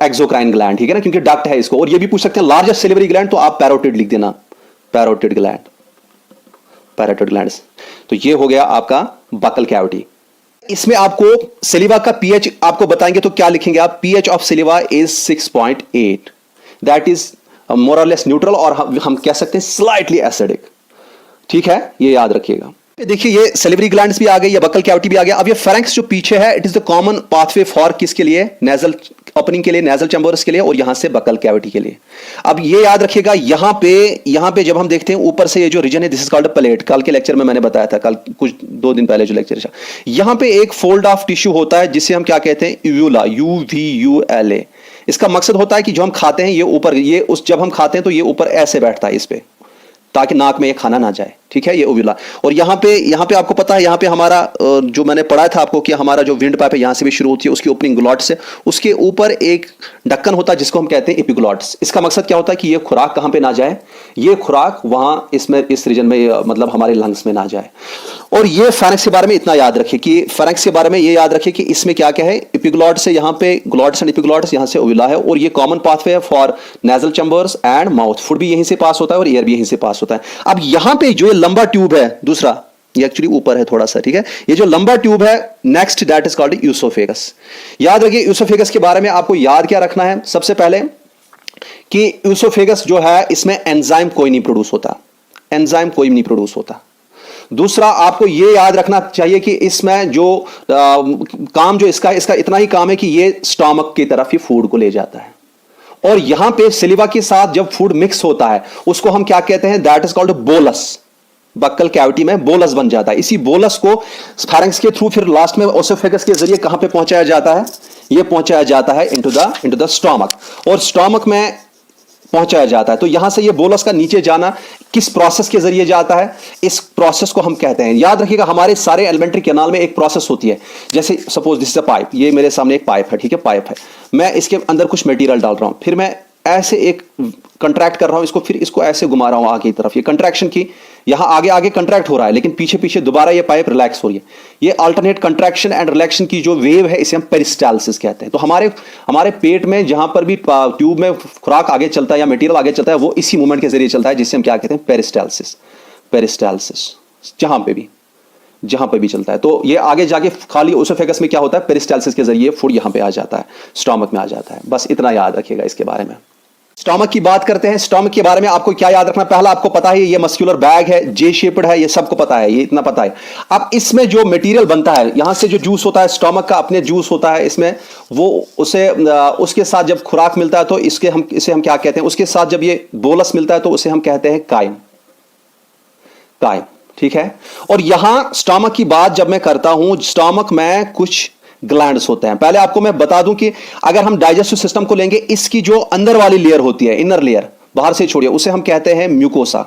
exocrine gland, ठीक है ना, क्योंकि डक्ट है इसको। और ये भी पूछ सकते हैं लार्जेस्ट सेलिवरी ग्लैंड, तो आप पैरोटिड लिख देना, पैरोटिड ग्लैंड, पैरोटिड ग्लैंड्स। तो ये हो गया आपका बकल कैविटी। इसमें आपको सेलिवा का पीएच आपको बताएंगे तो क्या लिखेंगे आप? PH of saliva is 6.8, that is more और लेस न्यूट्रल, और हम कह सकते हैं स्लाइटली एसिडिक। ठीक है, ये याद रखिएगा। देखिए ये सेलिवरी ग्लैंड्स भी आ गई, ये बकल कैविटी भी आ गया। अब ये फेरेंक्स जो पीछे है, it is the common pathway for किसके लिए? नेजल ओपनिंग के लिए, नेजल चैम्बर्स के लिए, और यहां से बकल कैविटी के लिए। अब ये याद रखिएगा, यहां पे जब हम देखते हैं ऊपर से ये जो रीजन है, दिस इज कॉल्ड प्लेट। कल के लेक्चर में मैंने बताया था, कल कुछ 2 दिन पहले जो लेक्चर था, यहां पे एक फोल्ड ऑफ टिश्यू होता है जिसे हम क्या कहते हैं? यूला, UVULA। इसका मकसद होता है कि जो हम खाते हैं ये ऊपर, जब हम खाते हैं तो ये ऊपर ऐसे बैठता है इस पे, ताकि नाक में ये खाना ना जाए। ठीक है, ये ओव्यूला। और यहाँ पे आपको पता है, यहाँ पे हमारा जो मैंने पढ़ा था आपको कि हमारा जो विंड पाइप है यहाँ से भी शुरू होती है, उसकी ओपनिंग ग्लॉट्स से, उसके ऊपर एक ढक्कन होता है जिसको हम कहते हैं एपिग्लॉट्स। इसका मकसद क्या होता है कि ये खुराक कहाँ पे ना जाए, ये खुराक वहाँ इसमें इस रीजन में मतलब हमारे लंग्स में ना जाए। और ये फेरिंक्स के बारे में इतना याद रखिए कि फेरिंक्स के बारे में ये याद रखिए कि इसमें क्या क्या है, एपिग्लॉट्स से यहाँ पे ग्लॉट्स एंड एपिग्लॉट्स, यहाँ से ओव्यूला है, और ये कॉमन पाथवे है for nasal chambers and mouth. Food भी यहीं से पास होता है और एयर भी यहीं से पास होता है। अब यहाँ पे जो लंबा ट्यूब है दूसरा, ये एक्चुअली ऊपर है थोड़ा सा, ठीक है, ये जो लंबा ट्यूब है next that is called oesophagus. याद रखिए यूसोफेगस के बारे में आपको याद क्या रखना है, सबसे पहले कि यूसोफेगस जो है इसमें एंजाइम कोई नहीं प्रोड्यूस होता, एंजाइम कोई नहीं प्रोड्यूस होता। दूसरा आपको यह याद रखना चाहिए कि इसमें जो काम जो इसका इतना ही काम है कि ये स्टमक की तरफ ही फूड को ले जाता है, और यहां पे सिलिवा के साथ जब फूड मिक्स होता है उसको हम क्या कहते हैं, that is called bolus. Buccal cavity में बोलस बन जाता है। इसी बोलस को फेरिंक्स के थ्रू फिर लास्ट में ओसोफेगस के जरिए कहां पे पहुंचाया जाता है, ये पहुंचाया जाता है इनटू द स्टमक, और स्टमक में पहुंचाया जाता है। तो यहां से ये बोलस का नीचे जाना किस प्रोसेस के जरिए जाता है, इस प्रोसेस को हम कहते हैं, याद रखिएगा हमारे सारे एलिमेंट्री कैनाल में एक प्रोसेस होती है। जैसे suppose this is a pipe, ये मेरे सामने एक पाइप है, ठीक है, पाइप है, मैं इसके अंदर कुछ मटेरियल डाल रहा हूं, फिर मैं ऐसे एक कंट्रैक्ट कर रहा हूं इसको, फिर इसको ऐसे घुमा रहा हूं आगे की तरफ, ये कंट्रैक्शन की, यहां आगे आगे कंट्रैक्ट हो रहा है लेकिन पीछे पीछे दोबारा ये पाइप रिलैक्स हो रही है। ये अल्टरनेट कंट्रैक्शन एंड रिलैक्शन की जो वेव है इसे हम पेरिस्टाल्सिस कहते हैं। तो हमारे पेट में जहां पर भी ट्यूब में खुराक आगे चलता है या मटेरियल आगे चलता है वो इसी मूवमेंट के जरिए चलता है, जिससे हम क्या कहते हैं, पेरिस्टाल्सिस। पेरिस्टाल्सिस जहां पे भी चलता है, तो ये आगे जाके खाली ओसोफेगस में क्या होता है, पेरिस्टाल्सिस के जरिए फूड यहां पे आ जाता है, स्टमक में आ जाता है। बस इतना याद रखिएगा इसके बारे में। स्टमक की बात करते हैं। स्टमक के बारे में आपको क्या याद रखना, पहला आपको पता है ये मस्कुलर बैग है, जे शेप्ड है, ये सबको पता है, ये इतना पता है। अब इसमें जो मटेरियल बनता है, यहां से जो जूस होता है, स्टमक का अपने जूस होता है इसमें, वो उसके साथ जब खुराक मिलता है तो इसे हम क्या कहते हैं, उसके साथ जब ये बोलस मिलता है तो उसे हम कहते हैं काइम, ठीक है। और यहां स्टमक की बात जब मैं करता हूं, स्टमक में कुछ ग्लैंड्स होते हैं। पहले आपको मैं बता दूं कि अगर हम डाइजेस्टिव सिस्टम को लेंगे, इसकी जो अंदर वाली लेयर होती है, इनर लेयर, बाहर से छोड़िए, उसे हम कहते हैं म्यूकोसा।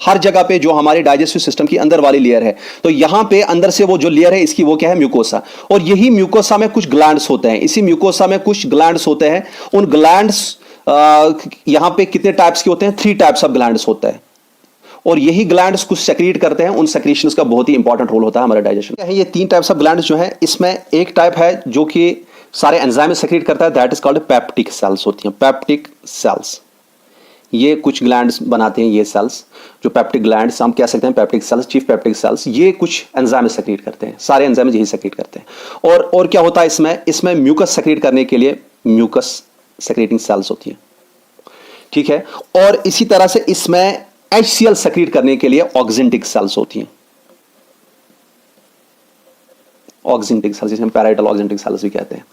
हर जगह पे जो हमारी डाइजेस्टिव सिस्टम की अंदर वाली लेयर है, तो यहां पे अंदर से वो जो लेयर है इसकी, वो क्या है, म्यूकोसा। और यही म्यूकोसा में कुछ ग्लैंड्स होते हैं, इसी म्यूकोसा में कुछ ग्लैंड्स होते हैं। उन ग्लैंड्स यहां पे कितने टाइप्स के होते हैं, 3 टाइप्स ऑफ ग्लैंड्स होते हैं, और यही ग्लैंड्स कुछ सेक्रीट करते हैं। उन सेक्रीशंस का बहुत ही इंपॉर्टेंट रोल होता है हमारे डाइजेशन में। ये 3 टाइप्स ऑफ ग्लैंड्स जो है, इसमें एक टाइप है जो कि सारे एंजाइम सेक्रीट करता है, that is called peptic cells होती हैं, पेप्टिक सेल्स। ये कुछ ग्लैंड्स बनाते हैं, ये सेल्स जो पेप्टिक ग्लैंड्स हम कह सकते हैं, peptic cells, chief peptic cells, ये कुछ एंजाइम सेक्रीट करते हैं, सारे एंजाइम यही सेक्रीट करते हैं। और क्या होता है इसमें म्यूकस सेक्रीट करने के लिए म्यूकस सेक्रेटिंग सेल्स होती हैं, ठीक है। और इसी तरह से इसमें HCl सेक्रीट करने के लिए ऑक्जेंटिक सेल्स होती हैं, ऑक्जेंटिक सेल्स, जिसे हम पैराइटल ऑक्जेंटिक सेल्स भी कहते हैं।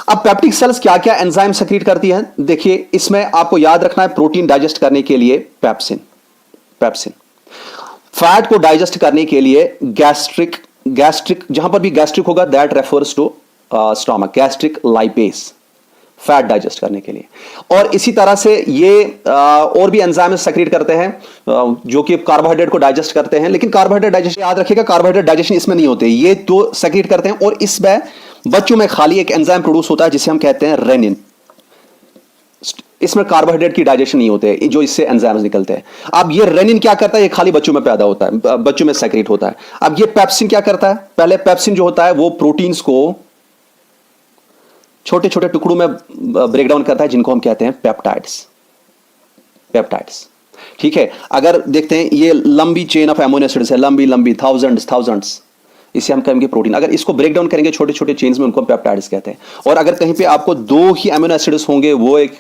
अब पेप्टिक सेल्स क्या क्या एंजाइम सेक्रीट करती हैं, देखिए इसमें आपको याद रखना है, प्रोटीन डाइजेस्ट करने के लिए पेप्सिन, फैट को डाइजेस्ट करने के लिए गैस्ट्रिक, जहां पर भी गैस्ट्रिक होगा that refers to stomach, gastric lipase, fat digest करने के लिए। और इसी तरह से ये और भी एंजाइम सेक्रीट करते हैं जो कि कार्बोहाइड्रेट को डाइजेस्ट करते हैं, लेकिन कार्बोहाइड्रेट डाइजेशन याद रखिएगा, कार्बोहाइड्रेट डाइजेशन इसमें नहीं होते, ये तो सेक्रीट करते हैं। और इसमें बच्चों में खाली एक एंजाइम प्रोड्यूस होता है जिसे हम कहते हैं रेनिन, इसमें कार्बोहाइड्रेट की डाइजेशन नहीं होते, जो इससे एंजाइम्स निकलते हैं। अब ये रेनिन क्या करता है, ये खाली बच्चों में पैदा होता है, बच्चों में सेक्रीट होता है। अब ये पेप्सिन क्या करता है, पहले पेप्सिन जो होता है वो प्रोटीन्स को छोटे छोटे टुकड़ों में ब्रेक डाउन करता है, जिनको हम कहते हैं पेप्टाइड्स, ठीक है। अगर देखते हैं ये लंबी चेन ऑफ एमिनो एसिड्स है, लंबी थाउजेंड्स, इसे हम कहेंगे प्रोटीन। अगर इसको ब्रेक डाउन करेंगे छोटे छोटे चेन्स में, उनको हम पेप्टाइड्स कहते हैं। और अगर कहीं पे आपको 2 ही एमिनो एसिड्स होंगे, वो एक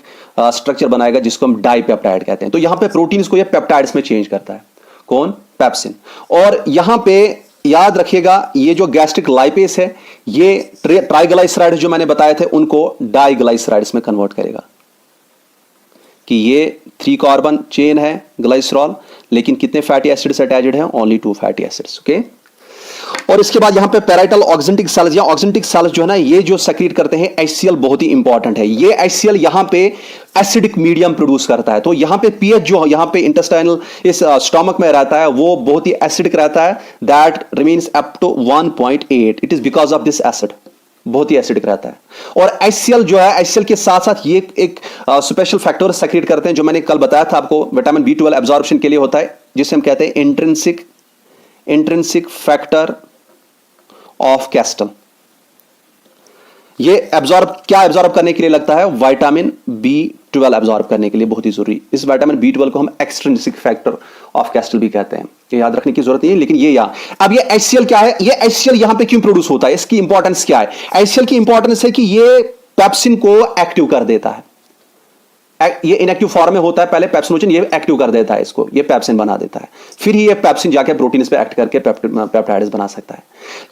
स्ट्रक्चर बनाएगा जिसको हम डाइपेप्टाइड कहते हैं। तो यहां पे प्रोटीन्स को ये पेप्टाइड्स में चेंज करता है, कौन, पेप्सिन। और यहां पे याद रखिएगा, ये जो गैस्ट्रिक लाइपेस है, ये ट्राइग्लाइसराइड जो मैंने बताए थे उनको डाइग्लाइसराइड्स में कन्वर्ट करेगा, कि ये 3 कार्बन चेन है ग्लाइसरॉल, लेकिन कितने फैटी एसिड्स अटैच्ड हैं, ओनली 2 फैटी एसिड्स, ओके। और इसके बाद यहां पे पैराइटल ऑक्जेंटिक सेल्स या ऑक्जेंटिक सेल्स जो है ना, ये जो सेक्रीट करते हैं HCl, बहुत ही इंपॉर्टेंट है। ये HCl यहां पे एसिडिक मीडियम प्रोड्यूस करता है। तो यहां पे पीएच जो यहां पे इंटेस्टाइनल इस स्टमक में रहता है वो बहुत ही एसिडिक रहता है, that remains up to 1.8। It is because of this acid, बहुत ही एसिडिक रहता है। और HCl जो है, HCl के साथ साथ ये एक स्पेशल फैक्टर सेक्रेट करते हैं जो मैंने कल बताया था आपको, विटामिन B12 एब्जॉर्प्शन के लिए होता है, जिसे हम कहते हैं इंट्रिंसिक फैक्टर ऑफ कैस्टल। ये क्या एब्जॉर्ब करने के लिए लगता है? विटामिन B12 एब्जॉर्ब करने के लिए, बहुत ही जरूरी। इस विटामिन B12 को हम एक्सट्रिंसिक फैक्टर ऑफ कैस्टल भी कहते हैं, ये याद रखने की जरूरत नहीं है। लेकिन ये अब ये HCl क्या है, ये HCl यहां पे क्यों प्रोड्यूस होता है, इसकी इंपॉर्टेंस क्या है? HCl की इंपॉर्टेंस है कि ये पेप्सिन को एक्टिव कर देता है। ये इनएक्टिव फॉर्म में होता है पहले पेप्सिनोजन, ये एक्टिव कर देता है इसको, ये पेप्सिन बना देता है, फिर ही ये पेप्सिन जाके प्रोटीन पे एक्ट करके पेप्टाइड्स बना सकता है।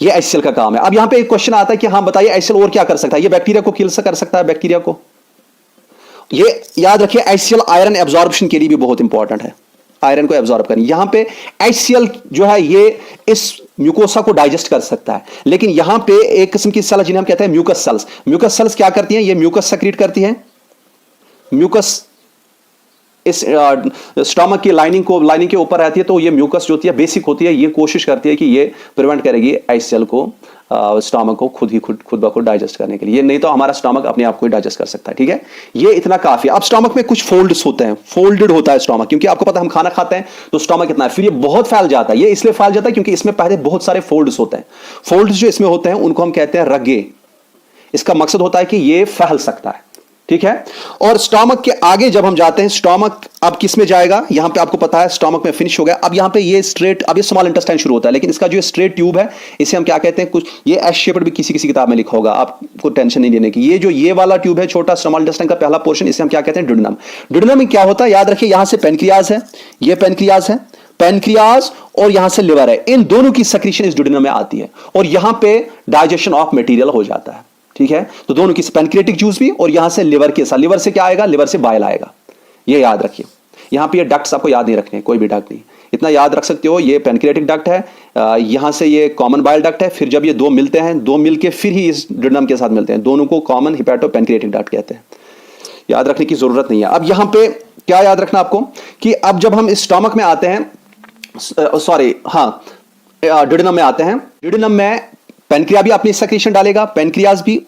ये HCl का काम है। अब यहां पे एक क्वेश्चन आता है कि हाँ बताइए HCl और क्या कर सकता है? ये बैक्टीरिया को किल कर सकता है, बैक्टीरिया को। ये याद रखिए HCl आयरन एब्जॉर्प्शन के लिए भी बहुत इंपॉर्टेंट है, आयरन को एब्जॉर्ब करनी। यहां पे HCl जो है ये इस म्यूकोसा को डाइजेस्ट कर सकता है, लेकिन यहां पे एक किस्म की सेल जिन्हें हम कहते हैं म्यूकस सेल्स। म्यूकस सेल्स क्या करती हैं? ये म्यूकस सेक्रेट करती हैं। म्यूकस इस स्टमक की लाइनिंग के ऊपर रहती है, तो ये म्यूकस जो होती है बेसिक होती है, ये कोशिश करती है कि ये प्रिवेंट करेगी HCl को, स्टमक को खुद ब खुद डाइजेस्ट करने के लिए। नहीं तो हमारा स्टमक अपने आप को डाइजेस्ट कर सकता है, ठीक है। ये इतना काफी। अब स्टमक में कुछ फोल्ड्स होते हैं, फोल्डेड होता है स्टमक, क्योंकि आपको पता है हम खाना खाते हैं तो स्टमक इतना है, फिर ये बहुत फैल जाता है। ये इसलिए फैल जाता है क्योंकि इसमें पहले बहुत सारे फोल्ड्स होते हैं। फोल्ड्स जो इसमें होते हैं उनको हम कहते हैं रगे। इसका मकसद होता है कि ये फैल सकता है, ठीक है। और स्टमक के आगे जब हम जाते हैं, स्टमक अब किस में जाएगा? यहां पे आपको पता है स्टमक में फिनिश हो गया। अब यहां पे ये स्ट्रेट, अब ये स्मॉल इंटेस्टाइन शुरू होता है, लेकिन इसका जो स्ट्रेट ट्यूब है इसे हम क्या कहते हैं? कुछ ये एस शेप्ड भी किसी किताब में लिखा होगा, आपको टेंशन नहीं लेने की। ये वाला ट्यूब है छोटा, स्मॉल इंटेस्टाइन का पहला पोर्शन, इसे हम क्या कहते हैं? ड्यूडेनम। ड्यूडेनम में क्या होता है याद रखिए, यहां से पेनक्रियाज है, ये पेनक्रियाज है, पेनक्रियाज और यहां से लिवर है, इन दोनों की सेक्रीशन इस ड्यूडेनम में आती है और यहां पे डाइजेशन ऑफ मटेरियल हो जाता है, ठीक है। तो दोनों की पैनक्रियाटिक जूस भी और यहां से लिवर के साथ, लिवर से क्या आएगा? लिवर से बाइल आएगा, ये याद रखिए। यहां पे ये डक्ट्स आपको याद नहीं रखने, कोई भी डक्ट नहीं, इतना याद रख सकते हो, ये पैनक्रियाटिक डक्ट है, यहां से ये कॉमन बाइल डक्ट है, फिर जब ये दो मिलते हैं, दो मिलके फिर ही इस ड्यूडेनम के साथ मिलते हैं, दोनों को कॉमन हिपैटो पैनक्रियाटिक डक्ट कहते हैं। याद रखने की जरूरत नहीं है। अब यहां पे क्या याद रखना आपको कि अब जब हम इस स्टमक में आते हैं, ड्यूडेनम में आते हैं, ड्यूडेनम में पेनक्रिया भी अपनी सेक्रेशन डालेगा, पेनक्रियाज भी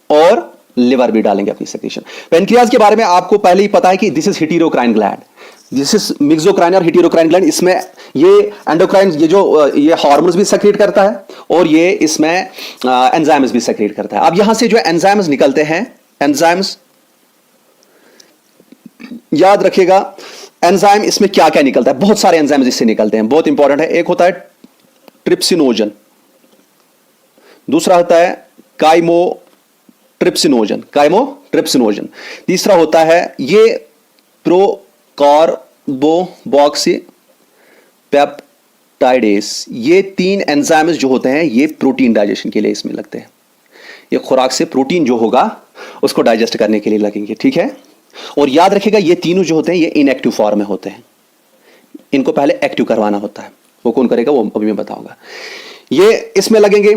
और लिवर भी डालेंगे अपनी सेक्रेशन। पेनक्रियाज के बारे में आपको पहले ही पता है कि this is heterocrine gland, this is mixocrine और हेटेरोक्राइन ग्लैंड। इसमें ये एंडोक्राइन, ये हार्मोन्स भी सेक्रेट करता है और ये इसमें एंजाइम्स भी सेक्रेट करता है। अब यहां से जो एंजाइम्स निकलते हैं, एंजाइम्स याद रखिएगा, एंजाइम इसमें क्या क्या निकलता है? बहुत सारे एंजाइम्स इससे निकलते हैं, बहुत इंपॉर्टेंट है। एक होता है ट्रिप्सिनोजन, दूसरा होता है काइमोट्रिप्सिनोजन, तीसरा होता है ये प्रोकार्बोक्सीपेप्टाइडेस। ये तीन एंजाइम्स जो होते हैं ये प्रोटीन डाइजेशन के लिए इसमें लगते हैं। ये खुराक से प्रोटीन जो होगा उसको डाइजेस्ट करने के लिए लगेंगे, ठीक है। और याद रखिएगा ये तीनों जो होते हैं ये इनएक्टिव फॉर्म में होते हैं, इनको पहले एक्टिव करवाना होता है। वो कौन करेगा वो अभी मैं बताऊंगा। ये इसमें लगेंगे।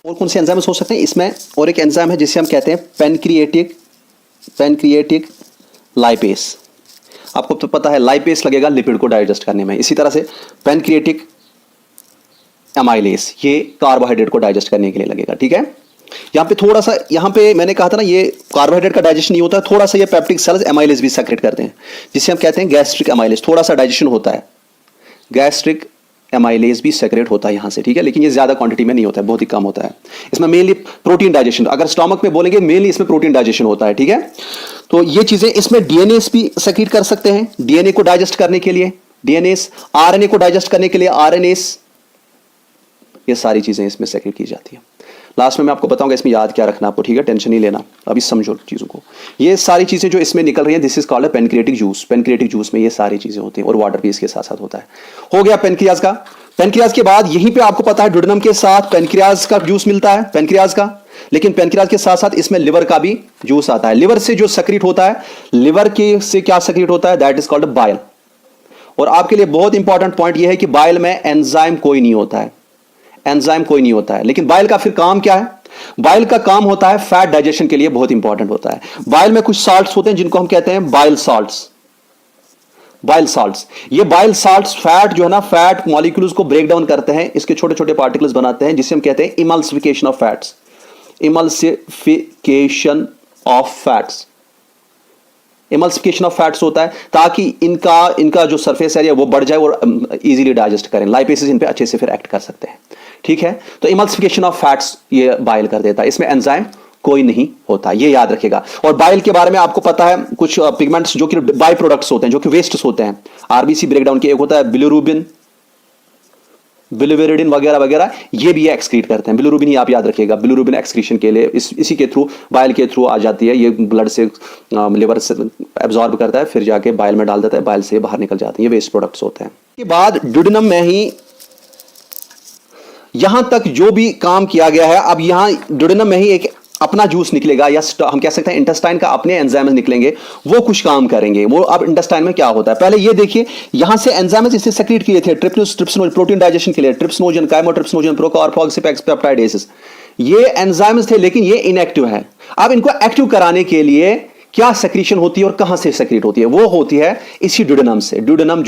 और कौन से एंजाइम्स हो सकते हैं इसमें? और एक एंजाइम है जिसे हम कहते हैं पैनक्रिएटिक लाइपेस। आपको तो पता है लाइपेस लगेगा लिपिड को डाइजेस्ट करने में। इसी तरह से पैनक्रिएटिक एमाइलेस, ये कार्बोहाइड्रेट को डाइजेस्ट करने के लिए लगेगा, ठीक है। यहां पे थोड़ा सा, यहां पे मैंने कहा था ना ये कार्बोहाइड्रेट का डाइजेशन नहीं होता है, थोड़ा सा ये पेप्टिक सेल्स एमाइलेस भी सेक्रेट करते हैं, जिसे हम कहते हैं गैस्ट्रिक एमाइलेस। थोड़ा सा डाइजेशन होता है, गैस्ट्रिक एमाइलेज भी सेक्रेट होता है यहां से, ठीक है। लेकिन ये ज्यादा क्वांटिटी में नहीं होता है, बहुत ही कम होता है। इसमें मेनली प्रोटीन डाइजेशन, अगर स्टमक में बोलेंगे मेनली इसमें प्रोटीन डाइजेशन होता है, ठीक है। तो ये चीजें, इसमें डीएनएस भी सेक्रेट कर सकते हैं, डीएनए को डाइजेस्ट करने के लिए डीएनएस, आरएनए को डाइजेस्ट करने के लिए आरएनएस, ये सारी चीजें इसमें सेक्रेट की जाती है। लास्ट में मैं आपको बताऊंगा इसमें याद क्या रखना आपको, ठीक है, टेंशन नहीं लेना, अभी समझो चीजों को। ये सारी चीजें जो इसमें निकल रही हैं, this is called pancreatic juice. Pancreatic juice में ये सारी चीजें होती हैं और वाटर भी इसके साथ साथ होता है। हो गया पेनक्रियाज का। पेनक्रियाज के बाद यहीं पे आपको पता है ड्यूडेनम के साथ पेनक्रियाज का जूस मिलता है, पेनक्रियाज का। लेकिन पेनक्रियाज के साथ साथ इसमें लिवर का भी जूस आता है। लिवर से जो सेक्रेट होता है, लिवर के से क्या सेक्रेट होता है? That is called bile. और आपके लिए बहुत इंपॉर्टेंट पॉइंट यह है कि बाइल में एंजाइम कोई नहीं होता है। एंजाइम कोई नहीं होता है। लेकिन बाइल का फिर काम क्या है? बाइल का काम होता है फैट डाइजेशन के लिए बहुत इंपॉर्टेंट होता है। बाइल में कुछ साल्ट्स होते हैं जिनको हम कहते हैं बाइल साल्ट्स। बाइल साल्ट्स, ये बाइल साल्ट्स फैट जो है ना, फैट मॉलिक्यूल्स को ब्रेक डाउन करते हैं, इसके छोटे छोटे पार्टिकल्स बनाते हैं, जिसे हम कहते हैं emulsification of fats. Emulsification of fats, emulsification of fats होता है ताकि इनका जो सरफेस एरिया वो बढ़ जाए और इजीली डाइजेस्ट करें। लाइपेसेस इन पे अच्छे से फिर एक्ट कर सकते हैं। ठीक है, तो इमल्सिफिकेशन ऑफ फैट्स ये बाइल कर देता है। इसमें एंजाइम कोई नहीं होता, ये याद रखेगा। और बाइल के बारे में आपको पता है, कुछ पिगमेंट्स जो कि बाई प्रोडक्ट्स होते हैं, जो कि वेस्ट्स होते हैं आरबीसी ब्रेकडाउन के, एक होता है बिलिरुबिन, बिलिरुबिन वगैरह वगैरह, ये भी एक्सक्रीट करते हैं। बिलिरुबिन ही आप याद रखिएगा, बिलिरुबिन एक्सक्रीशन के लिए इसी के थ्रू, बाइल के थ्रू आ जाती है। ये ब्लड से लिवर से एब्जॉर्ब करता है, फिर जाके बाइल में डाल देता है, बाइल से बाहर निकल जाते हैं। ये वेस्ट प्रोडक्ट्स होते हैं। के बाद ड्यूडेनम में ही यहां तक जो भी काम किया गया है, अब यहां ड्यूडेनम में ही एक अपना जूस निकलेगा, या हम कह सकते हैं इंटेस्टाइन का अपने एंजाइम्स निकलेंगे, वो कुछ काम करेंगे। वो अब इंटेस्टाइन में क्या होता है, पहले ये देखिए, यहां से एंजाइम्स इससे सेक्रेट किए थे ट्रिप्सिनोजन, प्रोटीन डाइजेशन के लिए, ट्रिप्सिनोजन, काइमोट्रिप्सिनोजन, प्रोकारबोक्सीपेप्टाइडेसेस, ये एंजाइम्स थे, लेकिन ये इनएक्टिव है। अब इनको एक्टिव कराने के लिए क्या सेक्रीशन होती है और कहां से सेक्रेट होती है? वो होती है इसी ड्यूडेनम से। ड्यूडेनम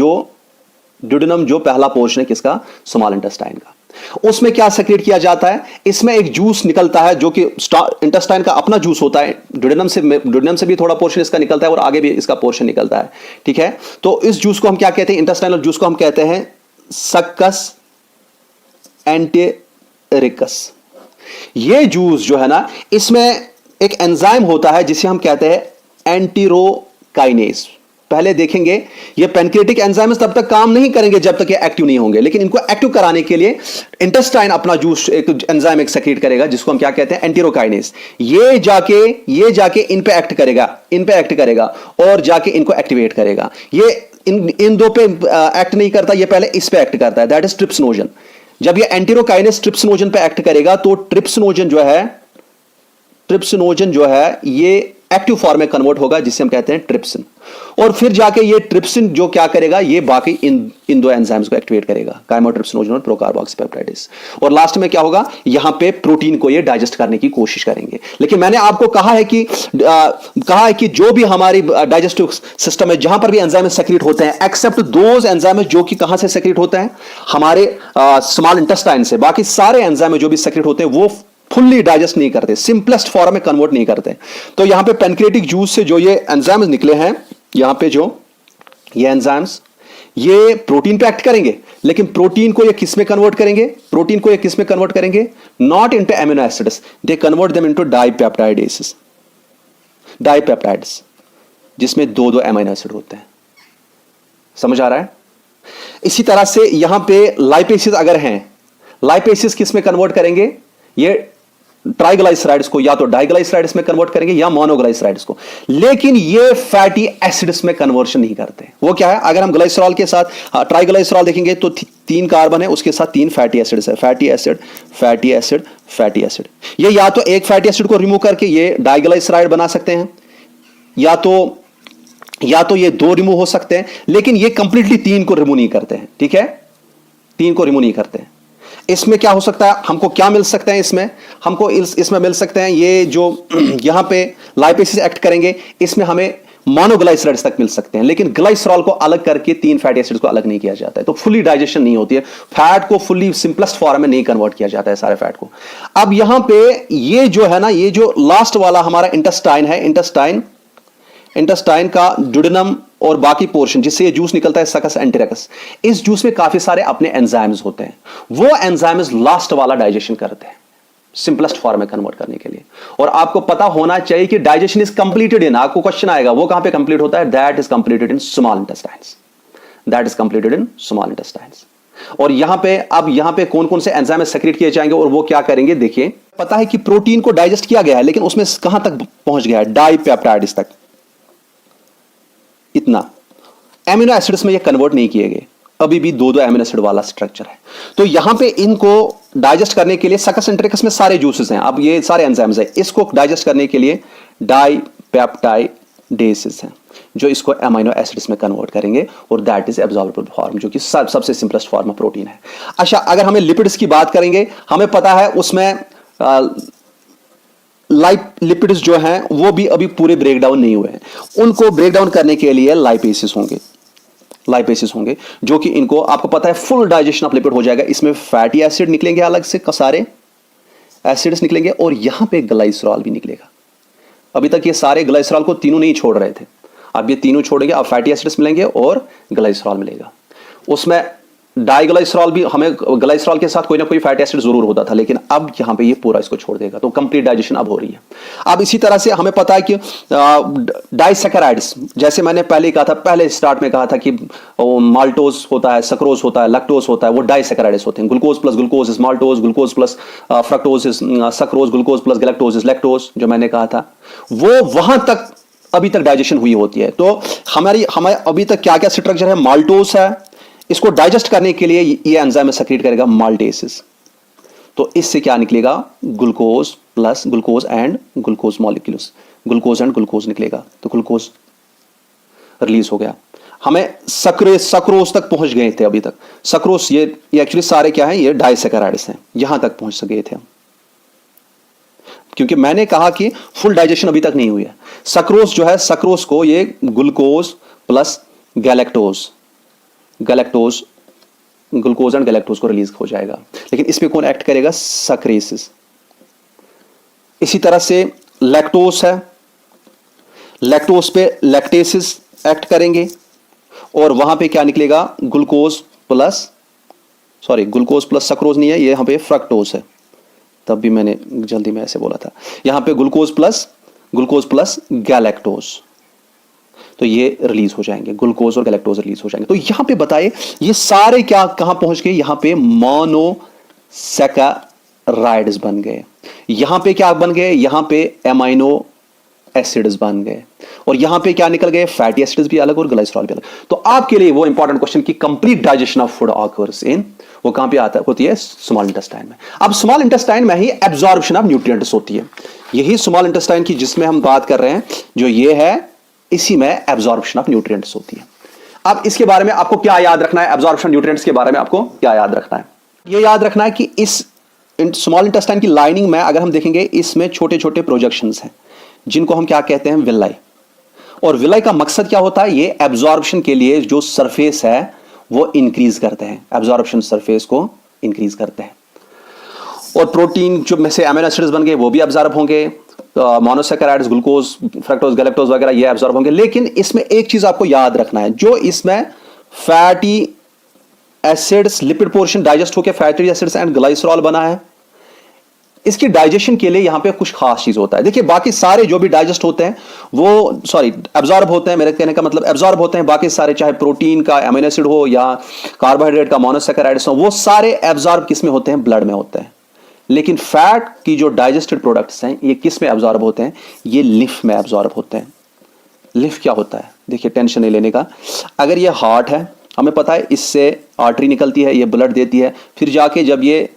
जो पहला पोर्शन है किसका? स्मॉल इंटेस्टाइन का। उसमें क्या सेक्रेट किया जाता है? इसमें एक जूस निकलता है जो कि इंटेस्टाइन का अपना जूस होता है। ड्यूडेनम से भी थोड़ा पोर्शन इसका निकलता है और आगे भी इसका पोर्शन निकलता है। ठीक है, तो इस जूस को हम क्या कहते हैं? इंटेस्टाइनल जूस को हम कहते हैं सक्कस एंटेरिकस। ये जूस जो है ना, इसमें एक एंजाइम होता है जिसे हम कहते हैं एंटीरोकाइनेज। पहले देखेंगे, ये पैनक्रियाटिक एंजाइम्स तब तक काम नहीं करेंगे जब तक ये एक्टिव नहीं होंगे, लेकिन इनको एक्टिव कराने के लिए इंटेस्टाइन अपना जूस एक एंजाइम एक सेक्रेट करेगा, जिसको हम क्या कहते हैं? एंटीरोकाइनेज। ये जाके इन पे एक्ट करेगा और जाके इनको एक्टिवेट करेगा। ये इन दो पे एक्ट नहीं करता, ये पहले इस पे एक्ट करता है, दैट इज ट्रिप्सिनोजन। जब ये एंटीरोकाइनेज ट्रिप्सिनोजन पे एक्ट करेगा तो ट्रिप्सिनोजन जो है ये एक्टिव फॉर्म में कन्वर्ट होगा, जिसे हम कहते हैं ट्रिप्सिन। और फिर जाके ये ट्रिप्सिन जो क्या करेगा, ये बाकी इन दो एंजाइम्स को एक्टिवेट करेगा, काइमोट्रिप्सिनोजन और प्रोकारबोक्सीपेप्टाइडेस। और लास्ट में क्या होगा? यहां पे प्रोटीन को ये डाइजेस्ट करने की कोशिश करेंगे। लेकिन मैंने आपको कहा है कि जो भी हमारी डाइजेस्टिव सिस्टम है, जहां पर भी एंजाइम सेक्रेट होते हैं, एक्सेप्ट दोज एंजाइम जो कि कहां से सेक्रेट होते हैं? हमारे स्मॉल इंटेस्टाइन से। बाकी सारे एंजाइम जो भी सेक्रेट होते हैं वो फुल्ली डाइजेस्ट नहीं करते, सिंपलेस्ट फॉर्म में कन्वर्ट नहीं करते। तो यहां पे पैनक्रियाटिक जूस से जो ये एंजाइम्स निकले हैं, यहां पे जो ये एंजाइम्स, ये प्रोटीन पे एक्ट करेंगे, लेकिन प्रोटीन को ये किस में कन्वर्ट करेंगे? Not into amino acids, they convert them into dipeptidases, जिसमें दो एमिनो एसिड होते हैं। समझ आ रहा है? इसी तरह से यहां पे लाइपेसेस अगर हैं, लाइपेसेस किस में कन्वर्ट करेंगे? ये ट्राइग्लाइसराइड्स को या तो डाइग्लाइसराइड्स में कन्वर्ट करेंगे या मोनोग्लाइसराइड्स को, लेकिन ये फैटी एसिड्स में कन्वर्शन नहीं करते। वो क्या है? अगर हम ग्लाइसरॉल के साथ ट्राइग्लाइसरॉल देखेंगे तो 3 कार्बन है, उसके साथ 3 फैटी एसिड्स है, फैटी एसिड। ये या तो एक फैटी एसिड को रिमूव करके ये डाइग्लाइसराइड बना सकते हैं, या तो ये 2 रिमूव हो सकते हैं, लेकिन ये कंप्लीटली 3 को रिमूव नहीं करते हैं। ठीक है, 3 को रिमूव नहीं करते हैं। इसमें क्या हो सकता है? हमको क्या मिल सकते हैं? इसमें मिल सकते हैं ये जो यहां पे लाइपेसेस एक्ट करेंगे, इसमें हमें मोनोग्लाइसराइड्स तक मिल सकते हैं, लेकिन ग्लाइसरॉल को अलग करके 3 फैटी एसिड्स को अलग नहीं किया जाता है। तो फुली डाइजेशन नहीं होती है, फैट को फुली सिंपलेस्ट फॉर्म में नहीं कन्वर्ट किया जाता है सारे फैट को। अब यहां पे ये जो है ना, ये जो लास्ट वाला हमारा इंटेस्टाइन है, इंटेस्टाइन का ड्यूडेनम और बाकी पोर्शन जिससे ये जूस निकलता है, सकस एंटेरिकस, इस जूस में काफी सारे अपने एंजाइम्स होते हैं। वो एंजाइम्स लास्ट वाला डाइजेशन करते हैं, सिंपलेस्ट फॉर्म में कन्वर्ट करने के लिए। और आपको पता होना चाहिए कि डाइजेशन इज कंप्लीटेड इन, आपको क्वेश्चन आएगा वो कहां पे कंप्लीट होता है? That is completed in small intestines. और यहां पे कौन कौन से एंजाइम सेक्रेट किए जाएंगे और वो क्या करेंगे? देखिए, पता है कि प्रोटीन को डाइजेस्ट किया गया है, लेकिन उसमें कहां तक पहुंच गया है? डाइपेप्टाइड्स तक, इतना। एमिनो एसिड्स में ये कन्वर्ट नहीं किए गए, अभी भी 2 एमिनो एसिड वाला स्ट्रक्चर है। तो यहां पे इनको डाइजेस्ट करने के लिए सकस एंटेरिकस में सारे जूसेस हैं, अब ये सारे एंजाइम्स हैं, इसको डाइजेस्ट करने के लिए डाइपेप्टाइडेसेस हैं, जो इसको अमीनो एसिड्स में कन्वर्ट करेंगे और दैट इज एब्जॉर्बेबल फॉर्म, जो कि सबसे सिंपलेस्ट फॉर्म ऑफ प्रोटीन है। अच्छा, अगर हमें लिपिड्स की बात करेंगे, हमें पता है उसमें लिपिड्स जो हैं वो भी अभी पूरे ब्रेक डाउन नहीं हुए हैं। उनको ब्रेक डाउन करने के लिए लाइपेसिस होंगे, जो कि इनको आपको पता है फुल डाइजेशन ऑफ लिपिड हो जाएगा। इसमें फैटी एसिड निकलेंगे, अलग से सारे एसिड्स निकलेंगे, और यहां पे ग्लाइसरॉल भी निकलेगा। अभी तक ये सारे ग्लाइसरॉल को तीनों नहीं छोड़ रहे थे, अब ये तीनों छोड़ेंगे, अब फैटी एसिड्स मिलेंगे और ग्लाइसरॉल मिलेगा। उसमें डाइग्लाइसरॉल भी, हमें ग्लाइसरॉल के साथ कोई ना कोई फैटी एसिड जरूर होता था, लेकिन अब यहां पे ये पूरा इसको छोड़ देगा, तो कंप्लीट डाइजेशन अब हो रही है। अब इसी तरह से हमें पता है कि डाइसैकेराइड्स, जैसे मैंने पहले कहा था, पहले स्टार्ट में कहा था कि माल्टोज होता है, सक्रोज होता है, लैक्टोज होता है, वो डाइसैकेराइड्स होते हैं। Glucose plus glucose is maltose, glucose plus fructose is sucrose, glucose plus galactose is lactose, जो मैंने कहा था वो वहां तक अभी तक डाइजेशन हुई होती है। तो हमें अभी तक क्या क्या स्ट्रक्चर है, माल्टोज है, इसको डाइजेस्ट करने के लिए ये एंजाइम सेक्रेट करेगा माल्टेसिस, तो इससे क्या निकलेगा, glucose plus glucose and glucose molecules, glucose and glucose निकलेगा, तो ग्लूकोज रिलीज हो गया। हमें सक्रोज तक पहुंच गए थे अभी तक। सक्रोज ये एक्चुअली सारे क्या है, ये डाइसैकेराइड्स हैं, यहां तक पहुंच गए थे हम, क्योंकि मैंने कहा कि फुल डाइजेशन अभी तक नहीं हुई है। सक्रोज जो है, सक्रोज को ये glucose plus galactose glucose and galactose को रिलीज हो जाएगा, लेकिन इस पे कौन एक्ट करेगा, सक्रेसिस। इसी तरह से लैक्टोज है, लैक्टोज पे लैक्टेसिस एक्ट करेंगे, और वहां पे क्या निकलेगा, ग्लूकोज प्लस सक्रोज नहीं है, ये यहां पे फ्रक्टोज है, तब भी मैंने जल्दी में ऐसे बोला था, यहां पे ग्लूकोज प्लस गैलेक्टोज, तो ये रिलीज हो जाएंगे, ग्लूकोज और गैलेक्टोज रिलीज हो जाएंगे। तो यहां पे बताइए ये सारे क्या कहां पहुंच गए, यहां पे मोनोसैकेराइड्स बन गए, यहां पे क्या बन गए, यहां पे एमाइनो एसिड्स बन गए, और यहां पे क्या निकल गए, फैटी एसिड्स भी अलग और ग्लाइसरॉल भी अलग। तो आपके लिए वो इंपॉर्टेंट क्वेश्चन की complete digestion of food occurs in, वो कहां पे आता होती है, स्मॉल इंटेस्टाइन में। अब स्मॉल इंटेस्टाइन में ही एब्जॉर्प्शन ऑफ न्यूट्रिएंट्स होती है, यही स्मॉल इंटेस्टाइन की जिसमें हम बात कर रहे हैं, जो ये है, इसी में एब्जॉर्प्शन ऑफ न्यूट्रिएंट्स होती है। अब इसके बारे में आपको क्या याद रखना है, एब्जॉर्प्शन न्यूट्रिएंट्स के बारे में आपको क्या याद रखना है, ये याद रखना है कि इस स्मॉल इंटेस्टाइन की लाइनिंग में अगर हम देखेंगे, इसमें छोटे छोटे प्रोजेक्शंस हैं, जिनको हम क्या कहते हैं, विलाई। और विलाई का मकसद क्या होता है, ये एब्जॉर्प्शन के लिए जो सरफेस है वो इंक्रीज करते हैं, एब्जॉर्प्शन सरफेस को इंक्रीज करते हैं, और प्रोटीन जो में से अमीनो एसिड्स बन गए वो भी एब्जॉर्ब होंगे, मोनोसैकेराइड्स, ग्लूकोज, फ्रक्टोज, गैलेक्टोज वगैरह ये एब्जॉर्ब होंगे। लेकिन इसमें एक चीज आपको याद रखना है, जो इसमें fatty acids, lipid portion digest होकर फैटी एसिड्स एंड ग्लाइसरॉल बना है, इसकी डाइजेशन के लिए यहां पे कुछ खास चीज होता है। देखिए बाकी सारे जो भी डाइजेस्ट होते हैं वो एब्जॉर्ब होते हैं, मेरे कहने का मतलब एब्जॉर्ब होते हैं, बाकी सारे चाहे प्रोटीन का अमीनो एसिड हो या कार्बोहाइड्रेट का मोनोसैकेराइड्स हो, वो सारे एब्जॉर्ब किस में होते हैं, ब्लड में होते हैं। लेकिन फैट की जो डाइजेस्टेड प्रोडक्ट्स हैं ये किस में एब्जॉर्ब होते हैं, ये लिफ में एब्जॉर्ब होते हैं। लिफ क्या होता है, देखिए टेंशन नहीं लेने का, अगर ये हार्ट है, हमें पता है इससे आर्टरी निकलती है, ये ब्लड देती है, फिर जाके जब ये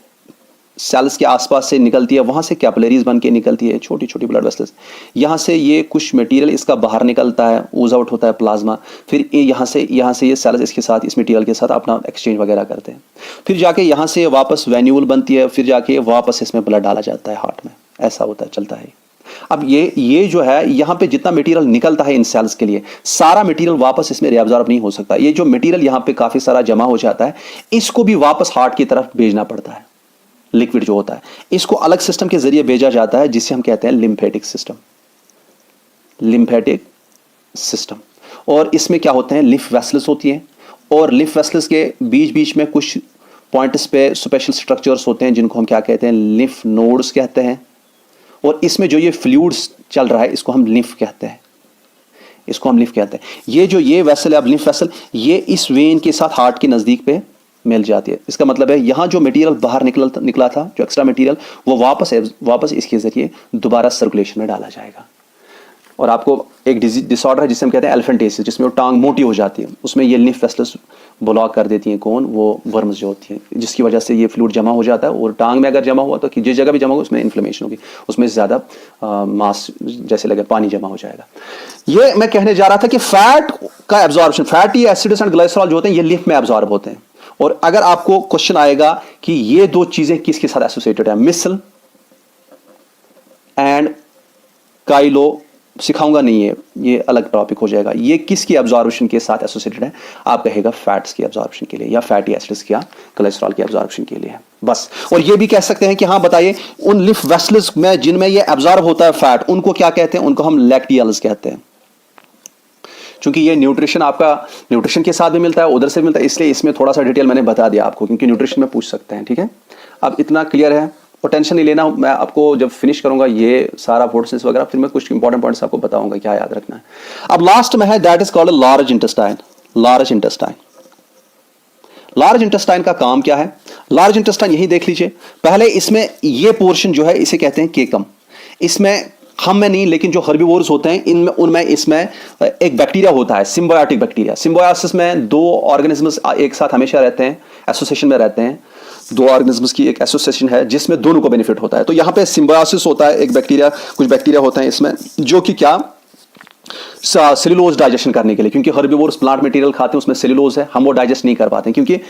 सेल्स के आसपास से निकलती है, वहां से कैपिलरीज बन के निकलती है, छोटी छोटी ब्लड वेसल्स, यहाँ से ये कुछ मटेरियल इसका बाहर निकलता है, ऊज आउट होता है प्लाज्मा, फिर यहाँ से ये सेल्स इसके साथ, इस मटेरियल के साथ अपना एक्सचेंज वगैरह करते हैं, फिर जाके यहाँ से वापस वेन्यूल बनती है, फिर जाके वापस इसमें ब्लड डाला जाता है हार्ट में, ऐसा होता है, चलता है। अब ये जो है यहाँ पे जितना मटेरियल निकलता है इन सेल्स के लिए, सारा मटेरियल वापस इसमें रिएब्जॉर्ब नहीं हो सकता। ये जो मटेरियल यहाँ पे काफी सारा जमा हो जाता है, इसको भी वापस हार्ट की तरफ भेजना पड़ता है, लिक्विड जो होता है इसको अलग सिस्टम के जरिए भेजा जाता है, जिसे हम कहते हैं लिम्फेटिक सिस्टम। और इसमें क्या होते हैं, लिफ वेसल्स होती हैं, और लिफ वेसल्स के बीच बीच में कुछ पॉइंट्स पे स्पेशल स्ट्रक्चर्स होते हैं, जिनको हम क्या कहते हैं, लिफ नोड्स कहते हैं। और इसमें जो ये फ्लूइड्स चल रहा है, इसको हम लिफ कहते हैं, ये वेसल है, अब लिफ वेसल ये इस वेन के साथ हार्ट के नजदीक पे मिल जाती है। इसका मतलब है यहां जो मटेरियल बाहर निकला था, जो एक्स्ट्रा मटेरियल, वो वापस इसके जरिए दोबारा सर्कुलेशन में डाला जाएगा। और आपको एक डिसऑर्डर है जिसे हम कहते हैं एलिफेंटेसिस, जिसमें वो टांग मोटी हो जाती है, उसमें ये लिम्फ वेसल्स ब्लॉक कर देती हैं कौन, वो वर्म्स जो होती हैं, जिसकी वजह से ये फ्लूइड जमा हो जाता है और टांग में अगर जमा हुआ तो जिस जगह भी जमा हो उसमें इन्फ्लेमेशन होगी, उसमें ज़्यादा मास जैसे लगे पानी जमा हो जाएगा। ये मैं कहने जा रहा था कि फैट का absorption, fatty acids and glycerol जो होते हैं ये लिम्फ में एब्जॉर्ब होते हैं। और अगर आपको क्वेश्चन आएगा कि ये दो चीजें किसके साथ एसोसिएटेड है, मिसल एंड काइलो, सिखाऊंगा नहीं है, ये अलग टॉपिक हो जाएगा, ये किसकी एब्जॉर्प्शन के साथ एसोसिएटेड है, आप कहेगा फैट्स की एब्जॉर्प्शन के लिए या फैटी एसिड्स या कोलेस्ट्रॉल की एब्जॉर्प्शन के लिए बस। और ये भी कह सकते हैं कि हाँ बताइए उन लिम्फ वेसल्स में जिनमें ये एब्जॉर्ब होता है फैट, उनको क्या कहते हैं, उनको हम लैक्टियल्स कहते हैं। क्योंकि ये न्यूट्रिशन आपका न्यूट्रिशन के साथ भी मिलता है, उधर से भी मिलता है, इसलिए इसमें थोड़ा सा डिटेल मैंने बता दिया आपको, क्योंकि न्यूट्रिशन में पूछ सकते हैं। ठीक है, अब इतना क्लियर है और टेंशन नहीं लेना, मैं आपको जब फिनिश करूंगा ये सारा फोर्सेस वगैरह फिर मैं कुछ इंपॉर्टेंट पॉइंट्स आपको बताऊंगा क्या याद रखना है। अब लास्ट में है that is called large intestine. Large intestine, large intestine का काम क्या है, लार्ज इंटेस्टाइन यही देख लीजिए। पहले इसमें ये पोर्शन जो है इसे कहते हैं केकम। इसमें हम में नहीं लेकिन जो हर्बीवोर्स होते हैं इनमें उनमें इसमें एक बैक्टीरिया होता है, सिम्बायोटिक बैक्टीरिया। सिम्बायोसिस में दो ऑर्गेनिजम्स एक साथ हमेशा रहते हैं, एसोसिएशन में रहते हैं, दो ऑर्गेनिजम्स की एक एसोसिएशन है जिसमें दोनों को बेनिफिट होता है। तो यहाँ पे सिम्बायोसिस होता है, एक बैक्टीरिया, कुछ बैक्टीरिया होते हैं इसमें जो कि क्या, सेलुलोज डाइजेशन करने के लिए, क्योंकि हर्बीवोर्स प्लांट मटेरियल खाते हैं उसमें सेलुलोज है, हम वो डाइजेस्ट नहीं कर पाते हैं, क्योंकि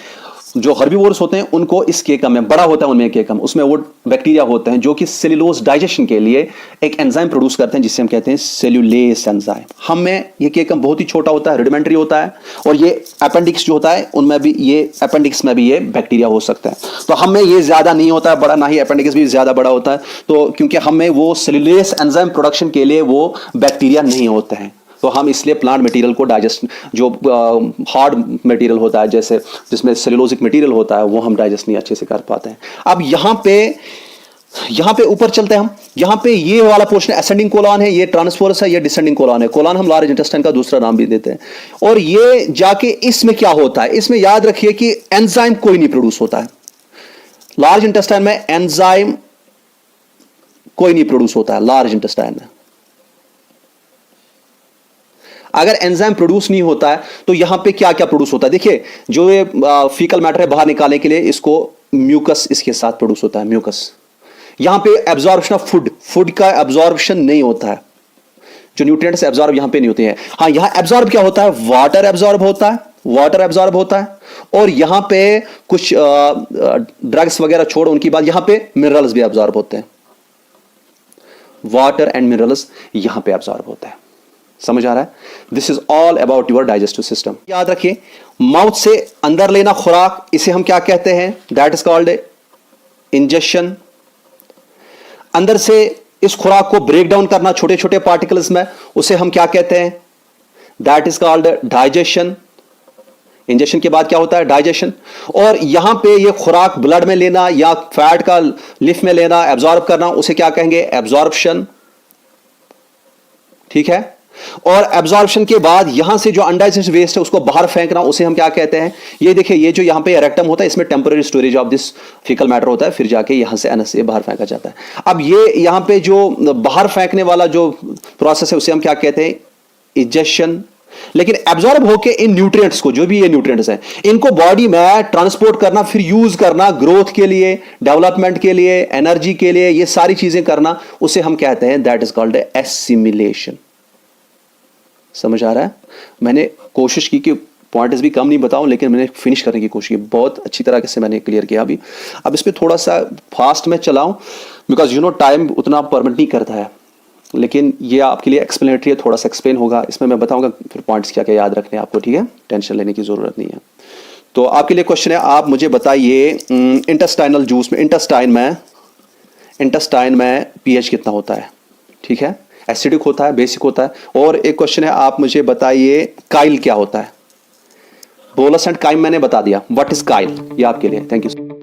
जो हर्बीवोर्स होते हैं उनको इस केकम में बड़ा होता है, उनमें केकम, उसमें वो बैक्टीरिया होते हैं जो कि सेलुलोज डाइजेशन के लिए एक एंजाइम प्रोड्यूस करते हैं जिसे हम कहते हैं सेल्यूलेस एंजाइम। हम में ये केकम बहुत ही छोटा होता है, रुडिमेंट्री होता है, और ये अपेंडिक्स जो होता है उनमें भी ये अपेंडिक्स में भी ये बैक्टीरिया हो सकता है। तो हम में ये ज्यादा नहीं होता है बड़ा, ना ही अपेंडिक्स भी ज्यादा बड़ा होता है, तो क्योंकि हम में वो सेल्यूलेस एंजाइम प्रोडक्शन के लिए वो बैक्टीरिया नहीं होते हैं, तो हम इसलिए प्लांट मटेरियल को डाइजेस्ट, जो हार्ड मटेरियल होता है जैसे जिसमें सेलुलोजिक मटेरियल होता है, वो हम डाइजेस्ट नहीं अच्छे से कर पाते हैं। अब यहाँ पे ऊपर चलते हैं हम, यहाँ पे ये वाला पोर्शन असेंडिंग कोलॉन है, ये ट्रांसफोरस है, ये डिसेंडिंग कोलॉन है। कोलॉन हम लार्ज इंटेस्टाइन का दूसरा नाम भी देते हैं। और ये जाके इसमें क्या होता है, इसमें याद रखिए कि एंजाइम कोई नहीं प्रोड्यूस होता है। लार्ज इंटेस्टाइन में एंजाइम कोई नहीं प्रोड्यूस होता है। लार्ज इंटेस्टाइन में अगर एंजाइम प्रोड्यूस नहीं होता है तो यहां पे क्या क्या प्रोड्यूस होता है, देखिए जो ये फीकल मैटर है बाहर निकालने के लिए इसको म्यूकस इसके साथ प्रोड्यूस होता है, म्यूकस। यहां पे एब्जॉर्प्शन ऑफ फूड का एब्जॉर्प्शन नहीं होता है, जो न्यूट्रिएंट्स एब्जॉर्ब यहां पे नहीं होते हैं। हाँ, यहां एब्जॉर्ब क्या होता है, वाटर एब्जॉर्ब होता है, वाटर एब्जॉर्ब होता है, और यहां पे कुछ ड्रग्स वगैरह छोड़ उनकी बात, यहां पे मिनरल्स भी एब्जॉर्ब होते हैं, वाटर एंड मिनरल्स यहां पे एब्जॉर्ब होते हैं। समझ आ रहा है? This is all about your digestive system. याद रखिए, माउथ से अंदर लेना खुराक, इसे हम क्या कहते हैं, दैट इज कॉल्ड इंजेक्शन। अंदर से इस खुराक को ब्रेक डाउन करना छोटे छोटे पार्टिकल्स में, उसे हम क्या कहते हैं, that is called digestion. Injection के बाद क्या होता है, डाइजेशन। और यहां पे ये खुराक ब्लड में लेना या फैट का लिफ में लेना, एब्जॉर्ब करना, उसे क्या कहेंगे, एब्जॉर्प्शन। ठीक है, और एब्जॉर्प्शन के बाद यहां से जो अनडाइजेस्टेड वेस्ट है उसको बाहर फेंकना, उसे हम क्या कहते हैं, ये देखिए ये जो यहां पे रेक्टम होता है इसमें temporary storage of this faecal matter होता है, फिर जाके यहां से एनएस से बाहर फेंका जाता है। अब ये यहां पे जो बाहर फेंकने वाला जो प्रोसेस है उसे हम क्या कहते हैं, इजेक्शन। लेकिन एब्जॉर्ब होके इन न्यूट्रिएंट्स को, जो भी ये न्यूट्रिएंट्स हैं, इनको बॉडी में ट्रांसपोर्ट करना, फिर यूज करना ग्रोथ के लिए, डेवलपमेंट के लिए, एनर्जी के लिए, ये सारी चीजें करना, उसे हम कहते हैं दैट इज कॉल्ड एसिमिलेशन। समझ आ रहा है? मैंने कोशिश की कि पॉइंट्स भी कम नहीं बताऊं, लेकिन मैंने फिनिश करने की कोशिश की, बहुत अच्छी तरह से मैंने क्लियर किया। अभी अब इस पे थोड़ा सा फास्ट में चलाऊं, बिकॉज यू नो टाइम उतना परमिट नहीं करता है, लेकिन ये आपके लिए एक्सप्लेनेटरी है, थोड़ा सा एक्सप्लेन होगा, इसमें मैं बताऊंगा फिर पॉइंट्स क्या क्या याद रखने हैं आपको। ठीक है, टेंशन लेने की जरूरत नहीं है। तो आपके लिए क्वेश्चन है, आप मुझे बताइए इंटेस्टाइनल जूस में, इंटेस्टाइन में पीएच कितना होता है। ठीक है, एसिडिक होता है, बेसिक होता है। और एक क्वेश्चन है, आप मुझे बताइए काइल क्या होता है। बोलस एंड काइम मैंने बता दिया, व्हाट इज काइल, ये आपके लिए। Thank you.